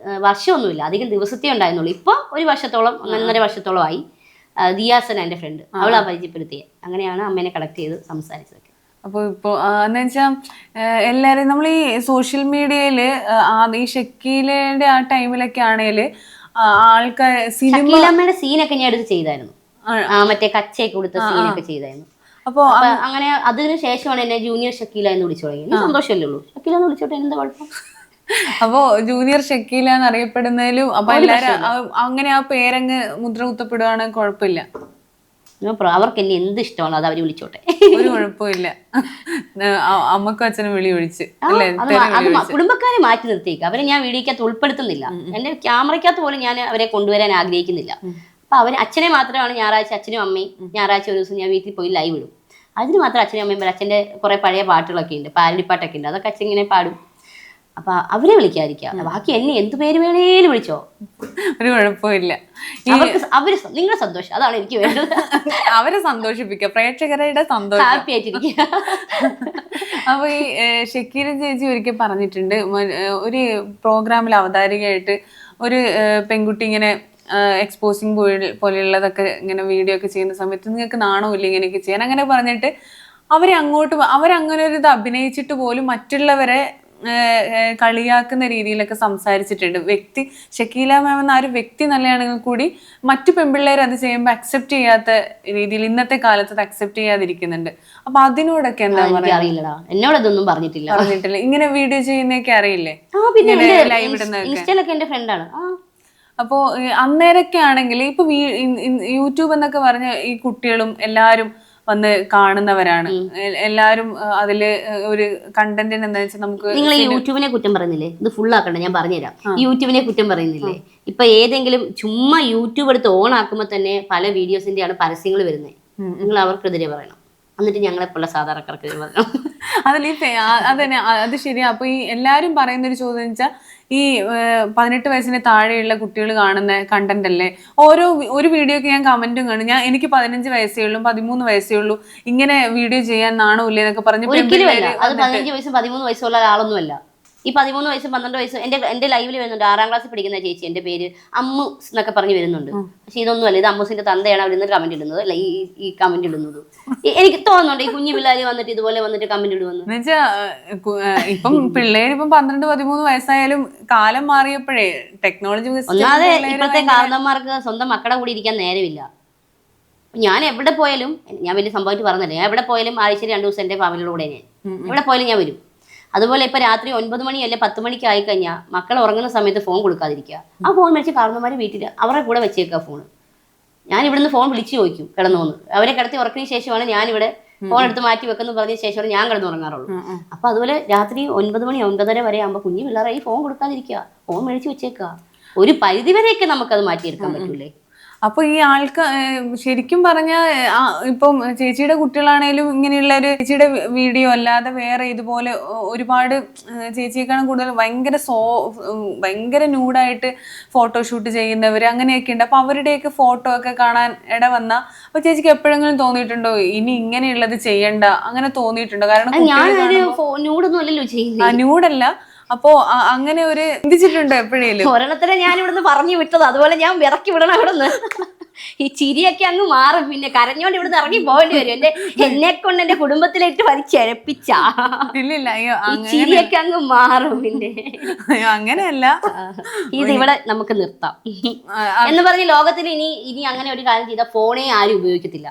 വർഷമൊന്നുമില്ല, അധികം ദിവസത്തെ ഉണ്ടായിരുന്നുള്ളൂ. ഇപ്പൊ 1 വർഷത്തോളം 1.5 വർഷത്തോളമായി. ദിയാസന എന്റെ ഫ്രണ്ട്, അവളാ പരിചയപ്പെടുത്തിയത്. അങ്ങനെയാണ് അമ്മേനെ കണക്ട് ചെയ്ത് സംസാരിച്ചതൊക്കെ. അപ്പൊ ഇപ്പൊ എന്ന് വെച്ചാൽ എല്ലാരും നമ്മൾ ഈ സോഷ്യൽ മീഡിയയില് ഈ ഷക്കീലയുടെ ആ ടൈമിലൊക്കെ ആണേല് ആൾക്കാർ ഷക്കീലമ്മയുടെ സീനൊക്കെ ഞാൻ എടുത്ത് ചെയ്തായിരുന്നു. മറ്റേ കച്ചയൊക്കെ കൊടുത്ത സീനൊക്കെ ചെയ്തായിരുന്നു. അപ്പൊ അങ്ങനെ അതിന് ശേഷമാണ് എന്നെ ജൂനിയർ ഷക്കീല എന്ന് വിളിച്ചു തുടങ്ങി. സന്തോഷമല്ലേ ഉള്ളൂ, ഷക്കീല എന്ന് വിളിച്ചോട്ടെ, എന്താ കുഴപ്പം. അപ്പോ ജൂനിയർ ഷക്കീല എന്നറിയപ്പെടുന്നതിലും അപ്പൊ എല്ലാരും അങ്ങനെ ആ പേരങ്ങ് മുദ്ര കുത്തപ്പെടുകയാണ്, കുഴപ്പമില്ല. അവർക്ക് എന്നെ എന്ത് ഇഷ്ടമാണ് അത് അവര് വിളിച്ചോട്ടെ, ഒരു കുഴപ്പമില്ല. അമ്മക്കും അച്ഛനും വിളി വിളിച്ച് കുടുംബക്കാരെ മാറ്റി നിർത്തിയേക്ക്. അവരെ ഞാൻ വീഡിയോക്കകത്ത് ഉൾപ്പെടുത്തുന്നില്ല, എന്റെ ക്യാമറയ്ക്കകത്ത് പോലും ഞാൻ അവരെ കൊണ്ടുവരാൻ ആഗ്രഹിക്കുന്നില്ല. അപ്പൊ അവര് അച്ഛനെ മാത്രമാണ് ഞായറാഴ്ച, അച്ഛനും അമ്മയും ഞായറാഴ്ച ഒരു ദിവസം ഞാൻ വീട്ടിൽ പോയി ലൈവ് ഇടും. അതിന് മാത്രം അച്ഛനും അമ്മയും അച്ഛൻ്റെ കുറെ പഴയ പാട്ടുകളൊക്കെ ഉണ്ട്, പാരടിപ്പാട്ടൊക്കെ ഉണ്ട്, അതൊക്കെ അച്ഛൻ ഇങ്ങനെ പാടും. അപ്പൊ അവരെ വിളിക്കാതിരിക്കാം, ബാക്കി എന്നെ എന്ത് പേര് വേണേലും വിളിച്ചോ, ഒരു കുഴപ്പമില്ല. അവര് നിങ്ങളുടെ സന്തോഷം, അതാണ് എനിക്ക് വേണ്ടത്. അവരെ സന്തോഷിപ്പിക്കുക, പ്രേക്ഷകരുടെ സന്തോഷം, ഹാപ്പി ആയിട്ടിരിക്കുക. അപ്പൊ ഈ ഷക്കീല ചേച്ചി ഒരിക്കൽ പറഞ്ഞിട്ടുണ്ട്, ഒരു പ്രോഗ്രാമിൽ അവതാരികയായിട്ട് ഒരു പെൺകുട്ടി ഇങ്ങനെ എക്സ്പോസിങ് പോലെയുള്ളതൊക്കെ ഇങ്ങനെ വീഡിയോ ഒക്കെ ചെയ്യുന്ന സമയത്ത് നിങ്ങൾക്ക് നാണമില്ല ഇങ്ങനെയൊക്കെ ചെയ്യാൻ, അങ്ങനെ പറഞ്ഞിട്ട് അവരങ്ങനെ ഒരു ഇത് അഭിനയിച്ചിട്ട് പോലും മറ്റുള്ളവരെ കളിയാക്കുന്ന രീതിയിലൊക്കെ സംസാരിച്ചിട്ടുണ്ട്. ഷക്കീല മാം എന്ന ആ ഒരു വ്യക്തി നല്ലതാണെങ്കിൽ കൂടി മറ്റു പെൺപിള്ളേർ അത് ചെയ്യുമ്പോൾ അക്സെപ്റ്റ് ചെയ്യാത്ത രീതിയിൽ ഇന്നത്തെ കാലത്ത് അക്സെപ്റ്റ് ചെയ്യാതിരിക്കുന്നുണ്ട്. അപ്പൊ അതിനോടൊക്കെ എന്താ പറയാ? എന്നോടൊന്നും പറഞ്ഞിട്ടില്ല. ഇങ്ങനെ വീഡിയോ ചെയ്യുന്നതൊക്കെ അറിയില്ലേ? ലൈവ് ഇടുന്നതൊക്കെ എന്റെ ഫ്രണ്ടാണ്. അപ്പോ അന്നേരൊക്കെ ആണെങ്കിൽ ഇപ്പൊ യൂട്യൂബ് എന്നൊക്കെ പറഞ്ഞ ഈ കുട്ടികളും എല്ലാരും വന്ന് കാണുന്നവരാണ്, എല്ലാരും അതില് ഒരു കണ്ടന്റിന് എന്താ വെച്ചാൽ നമുക്ക്. നിങ്ങൾ യൂട്യൂബിനെ കുറ്റം പറയുന്നില്ലേ? ഇത് ഫുൾ ആക്കണ്ട, ഞാൻ പറഞ്ഞുതരാം. യൂട്യൂബിനെ കുറ്റം പറയുന്നില്ലേ? ഇപ്പൊ ഏതെങ്കിലും ചുമ്മാ യൂട്യൂബ് എടുത്ത് ഓൺ ആക്കുമ്പോ തന്നെ പല വീഡിയോസിന്റെയാണ് പരസ്യങ്ങൾ വരുന്നത്. നിങ്ങൾ അവർക്കെതിരെ പറയണം, എന്നിട്ട് ഞങ്ങളെപ്പോലുള്ള സാധാരണക്കാർക്കെതിരെ പറയണം. അതന്നെ, അത് ശരിയാ. അപ്പൊ ഈ എല്ലാരും പറയുന്നൊരു ചോദ്യം വെച്ചാൽ ഈ 18 വയസ്സിന് താഴെയുള്ള കുട്ടികൾ കാണുന്ന കണ്ടന്റ് അല്ലേ? ഒരു വീഡിയോക്ക് ഞാൻ കമന്റും കാണും, എനിക്ക് 15 വയസ്സേ ഉള്ളൂ, 13 വയസ്സേ ഉള്ളൂ, ഇങ്ങനെ വീഡിയോ ചെയ്യാൻ നാണമില്ലേ എന്നൊക്കെ പറഞ്ഞു. ഒരിക്കലും അല്ല, അത് 15 വയസ്സും 13 വയസ്സുള്ള ആളൊന്നുമല്ല. ഈ 13 വയസ്സും 12 വയസ്സും എന്റെ ലൈവിൽ വരുന്നുണ്ട്. 6ാം ക്ലാസ്സിൽ പഠിക്കുന്ന ചേച്ചി, എന്റെ പേര് അമ്മു എന്നൊക്കെ പറഞ്ഞ് വരുന്നുണ്ട്. പക്ഷെ ഇതൊന്നും അല്ല, ഇത് അമ്മൂസിന്റെ തന്തയാണ് അവിടെ നിന്ന് കമന്റ് ഇടുന്നത്, അല്ല ഈ കമന്റ് ഇടുന്നത്. എനിക്ക് തോന്നുന്നുണ്ട് ഈ കുഞ്ഞു പിള്ളേര് വന്നിട്ട് ഇതുപോലെ വന്നിട്ട് കമന്റ് ഇടുവന്ന്. ഇപ്പം പിള്ളേരിപ്പം 12-13 വയസ്സായാലും കാലം മാറിയപ്പോഴേ ടെക്നോളജി. ഒന്നാമത് ഇപ്പോഴത്തെ കാരണന്മാർക്ക് സ്വന്തം മക്കളുടെ കൂടി ഇരിക്കാൻ നേരമില്ല. ഞാൻ എവിടെ പോയാലും, ഞാൻ വലിയ സംഭവമായിട്ട് പറഞ്ഞില്ല, ഞാൻ എവിടെ പോയാലും ആഴ്ചയിൽ 2 ദിവസം എന്റെ ഫാമിലിയുടെ കൂടെ ഞാൻ എവിടെ പോയാലും ഞാൻ വരും. അതുപോലെ ഇപ്പൊ രാത്രി 9 മണി അല്ലെ 10 മണിക്ക് ആയിക്കഴിഞ്ഞാൽ മക്കൾ ഉറങ്ങുന്ന സമയത്ത് ഫോൺ കൊടുക്കാതിരിക്കുക. ആ ഫോൺ മേടിച്ച് കാരണന്മാർ വീട്ടിൽ അവരുടെ കൂടെ വെച്ചേക്കുക ഫോൺ. ഞാൻ ഇവിടുന്ന് ഫോൺ വിളിച്ചു ചോദിക്കും കിടന്നോന്ന്. അവരെ കിടത്തി ഉറക്കിന് ശേഷമാണ് ഞാൻ ഇവിടെ ഫോൺ എടുത്ത് മാറ്റി വെക്കുന്ന പറഞ്ഞ ശേഷമാണ് ഞാൻ കിടന്നുറങ്ങാറുള്ളൂ. അപ്പൊ അതുപോലെ രാത്രി 9 മണി 9:30 വരെ ആകുമ്പോൾ കുഞ്ഞു പിള്ളേരായി ഫോൺ കൊടുക്കാതിരിക്കുക, ഫോൺ മേടിച്ച് വെച്ചേക്കുക. ഒരു പരിധിവരെയൊക്കെ നമുക്കത് മാറ്റിയെടുക്കാൻ പറ്റൂലേ? അപ്പൊ ഈ ശരിക്കും പറഞ്ഞാൽ ഇപ്പം ചേച്ചിയുടെ കുട്ടികളാണേലും ഇങ്ങനെയുള്ള ഒരു ചേച്ചിയുടെ വീഡിയോ അല്ലാതെ വേറെ ഇതുപോലെ ഒരുപാട് ചേച്ചിയെക്കാളും കൂടുതൽ ഭയങ്കര ന്യൂഡായിട്ട് ഫോട്ടോഷൂട്ട് ചെയ്യുന്നവർ അങ്ങനെയൊക്കെ ഉണ്ട്. അപ്പൊ അവരുടെയൊക്കെ ഫോട്ടോ ഒക്കെ കാണാൻ ഇട വന്ന അപ്പൊ ചേച്ചിക്ക് എപ്പോഴെങ്കിലും തോന്നിയിട്ടുണ്ടോ ഇനി ഇങ്ങനെയുള്ളത് ചെയ്യണ്ട, അങ്ങനെ തോന്നിയിട്ടുണ്ടോ? കാരണം ന്യൂഡല്ല, അപ്പോ അങ്ങനെ ഒരു ചിന്തിച്ചിട്ടുണ്ടോ എപ്പോഴേലും? ഒരെണ്ണത്തിനെ ഞാൻ ഇവിടുന്ന് പറഞ്ഞു വിട്ടത്, അതുപോലെ ഞാൻ വിറക്കി വിടണം ഇവിടുന്ന്. ഈ ചിരിയൊക്കെ അങ്ങ് മാറും, പിന്നെ കരഞ്ഞോണ്ട് ഇവിടുന്ന് ഇറങ്ങി പോകേണ്ടി വരും. എന്നെ കൊണ്ട് എന്റെ കുടുംബത്തിലേക്ക് വലിച്ചെരപ്പിച്ച ഈ ചിരിയൊക്കെ അങ്ങ് മാറും. പിന്നെ അങ്ങനെയല്ല, ഇത് ഇവിടെ നമുക്ക് നിർത്താം എന്ന് പറഞ്ഞ് ലോകത്തിൽ ഇനി അങ്ങനെ ഒരു കാര്യം ചെയ്താൽ ഫോണേ ആരും ഉപയോഗിക്കത്തില്ല.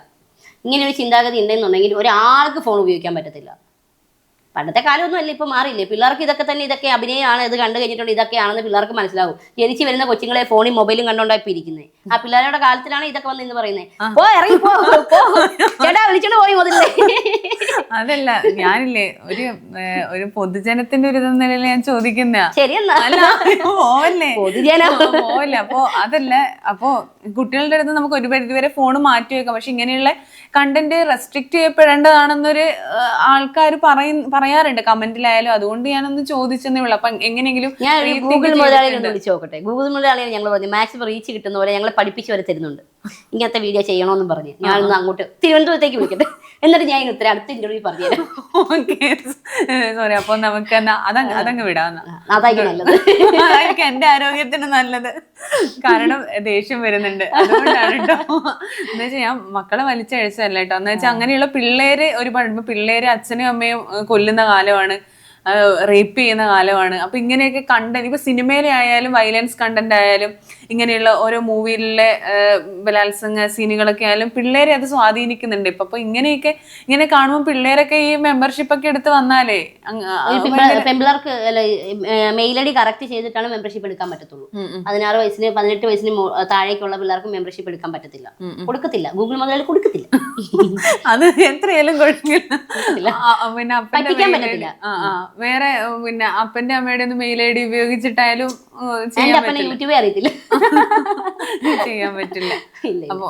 ഇങ്ങനെ ഒരു ചിന്താഗതി ഉണ്ടെന്നുണ്ടെങ്കിൽ ഒരാൾക്ക് ഫോൺ ഉപയോഗിക്കാൻ പറ്റത്തില്ല. പണ്ടത്തെ കാലമൊന്നും അല്ല, ഇപ്പൊ മാറിയില്ലേ? പിള്ളേർക്ക് ഇതൊക്കെ അഭിനയമാണ്, ഇത് കണ്ടു കഴിഞ്ഞിട്ടുണ്ട് ഇതൊക്കെയാണെന്ന് പിള്ളേർക്ക് മനസ്സിലാവും. ജനിച്ചു വരുന്ന കൊച്ചുങ്ങളെ ഫോണും മൊബൈലും കണ്ടോണ്ടായി ഇരിക്കുന്നത്. ആ പിള്ളേരുടെ കാലത്തിലാണ് ഇതൊക്കെ വന്ന് ഇന്ന് പറയുന്നത്. പോ ഇറങ്ങി പോ ചേട്ടാ, വിളിച്ചോണ്ട് പോയി മുതലേ. അതല്ല ഞാനില്ലേ ഒരു പൊതുജനത്തിന്റെ ഒരു ഇതെന്ന നിലയിൽ ഞാൻ ചോദിക്കുന്ന ശരിയെന്നാ പോവല്ലേ പൊതുജന പോവല്ലേ. അപ്പൊ അതല്ല, അപ്പൊ കുട്ടികളുടെ അടുത്ത് നമുക്ക് ഒരു പരിധി വരെ ഫോൺ മാറ്റി വെക്കാം. പക്ഷെ ഇങ്ങനെയുള്ള കണ്ടന്റ് റെസ്ട്രിക്ട് ചെയ്യപ്പെടേണ്ടതാണെന്നൊരു ആൾക്കാർ പറയാറുണ്ട് കമന്റിലായാലും. അതുകൊണ്ട് ഞാനൊന്ന് ചോദിച്ചെന്നേ ഉള്ളു. അപ്പൊ എങ്ങനെയെങ്കിലും ഞാൻ ഗൂഗിൾ മുതലാളിയെ ഒന്ന് വിളിച്ചു നോക്കട്ടെ. ഗൂഗിൾ മുതലാളിയെ ഞങ്ങൾ പറഞ്ഞു മാക്സിമം റീച്ച് കിട്ടുന്ന പോലെ ഞങ്ങളെ പഠിപ്പിച്ച് വരെ തരുന്നുണ്ട്, ഇങ്ങനത്തെ വീഡിയോ ചെയ്യണമെന്നും പറഞ്ഞ്. ഞാനൊന്ന് അങ്ങോട്ട് തിരുവനന്തപുരത്തേക്ക് വിളിക്കട്ടെ, എന്നിട്ട് ഞാൻ ഇത്ര അടുത്ത ഇന്റർവ്യൂ പറഞ്ഞുതരാം. Okay sorry. അപ്പൊ നമുക്ക് അതങ്ങ് വിടാം. അതായിരിക്കും നല്ലത്. അതായിരിക്കും എന്റെ ആരോഗ്യത്തിന് നല്ലത്. കാരണം ദേഷ്യം വരുന്നുണ്ട്, അതുകൊണ്ടാണ് കേട്ടോ. എന്ന് വെച്ചാൽ ഞാൻ മക്കളെ വലിച്ചഴിച്ചതല്ല കേട്ടോ. എന്ന് വെച്ചാൽ അങ്ങനെയുള്ള പിള്ളേര് ഒരുപാട് പിള്ളേര് അച്ഛനും അമ്മയും കൊല്ലുന്ന കാലമാണ്, റേപ്പ് ചെയ്യുന്ന കാലമാണ്. അപ്പൊ ഇങ്ങനെയൊക്കെ കണ്ടന്റ് ഇപ്പൊ സിനിമയിലെ ആയാലും വയലൻസ് കണ്ടന്റ് ആയാലും ഇങ്ങനെയുള്ള ഓരോ മൂവിയിലെ ബലാത്സംഗ സീനുകളൊക്കെ ആയാലും പിള്ളേരെ അത് സ്വാധീനിക്കുന്നുണ്ട് ഇപ്പൊ. അപ്പൊ ഇങ്ങനെ കാണുമ്പോൾ പിള്ളേരൊക്കെ ഈ മെമ്പർഷിപ്പ് ഒക്കെ എടുത്ത് വന്നാലേ പെമ്പിളർക്ക് മെയിൽ ഐ ഡി കറക്റ്റ് ചെയ്തിട്ടാണ് മെമ്പർഷിപ്പ് എടുക്കാൻ പറ്റത്തുള്ളൂ. 16 വയസ്സിന് 18 വയസ്സിന് താഴേക്കുള്ള പിള്ളേർക്ക് മെമ്പർഷിപ്പ് എടുക്കാൻ പറ്റത്തില്ല, കൊടുക്കത്തില്ല. ഗൂഗിൾ മുതലാളി കൊടുക്കത്തില്ല. അത് എത്രയായാലും കുഴപ്പമില്ല. പിന്നെ പറ്റിക്കാൻ പറ്റത്തില്ല. വേറെ പിന്നെ അപ്പന്റെ അമ്മയുടെ ഒന്നും മെയിൽ ഐ ഡി ഉപയോഗിച്ചിട്ടായാലും യൂട്യൂബേ അറിയത്തില്ല, ചെയ്യാൻ പറ്റില്ല. അപ്പൊ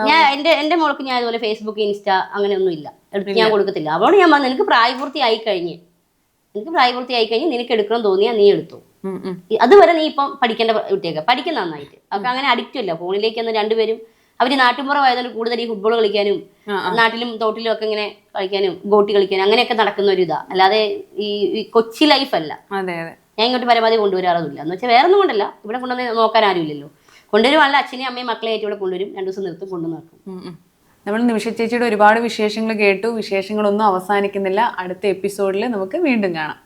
ഞാൻ എന്റെ മോൾക്ക് ഞാൻ ഇതുപോലെ ഫേസ്ബുക്ക് ഇൻസ്റ്റ അങ്ങനെയൊന്നും ഇല്ല, ഞാൻ കൊടുക്കത്തില്ല. അതുകൊണ്ട് ഞാൻ പറഞ്ഞു നിനക്ക് പ്രായപൂർത്തിയായി കഴിഞ്ഞ് നിനക്ക് എടുക്കണം തോന്നിയാൽ നീ എടുത്തു. അതുവരെ നീ ഇപ്പം പഠിക്കേണ്ട കുട്ടിയൊക്കെ പഠിക്കുന്ന നന്നായിട്ട്. അവർക്ക് അങ്ങനെ അഡിക്റ്റ് അല്ല ഫോണിലേക്ക്. രണ്ടുപേരും അവര് നാട്ടുമ്പുറമായതുകൊണ്ട് കൂടുതൽ ഈ ഫുട്ബോൾ കളിക്കാനും നാട്ടിലും തോട്ടിലും ഒക്കെ ഇങ്ങനെ കളിക്കാനും ഗോട്ടി കളിക്കാനും അങ്ങനെയൊക്കെ നടക്കുന്ന ഒരു ഇതാ. അല്ലാതെ ഈ കൊച്ചി ലൈഫ് അല്ല. ഞാൻ ഇങ്ങോട്ട് പരമാവധി കൊണ്ടുവരാറൊന്നുമില്ല. എന്ന് വെച്ചാൽ വേറെ ഒന്നും കൊണ്ടല്ല, ഇവിടെ കൊണ്ടുവന്ന് നോക്കാൻ ആരും ഇല്ലല്ലോ. കൊണ്ടുവരുവാണല്ലോ അച്ഛനെയും അമ്മയും മക്കളെ ആയിട്ട് ഇവിടെ കൊണ്ടുവരും, 2 ദിവസം നിർത്തും, കൊണ്ടുവന്നു. നമ്മൾ നിമിഷ ചേച്ചിയുടെ ഒരുപാട് വിശേഷങ്ങൾ കേട്ടു. വിശേഷങ്ങളൊന്നും അവസാനിക്കുന്നില്ല. അടുത്ത എപ്പിസോഡിൽ നമുക്ക് വീണ്ടും കാണാം.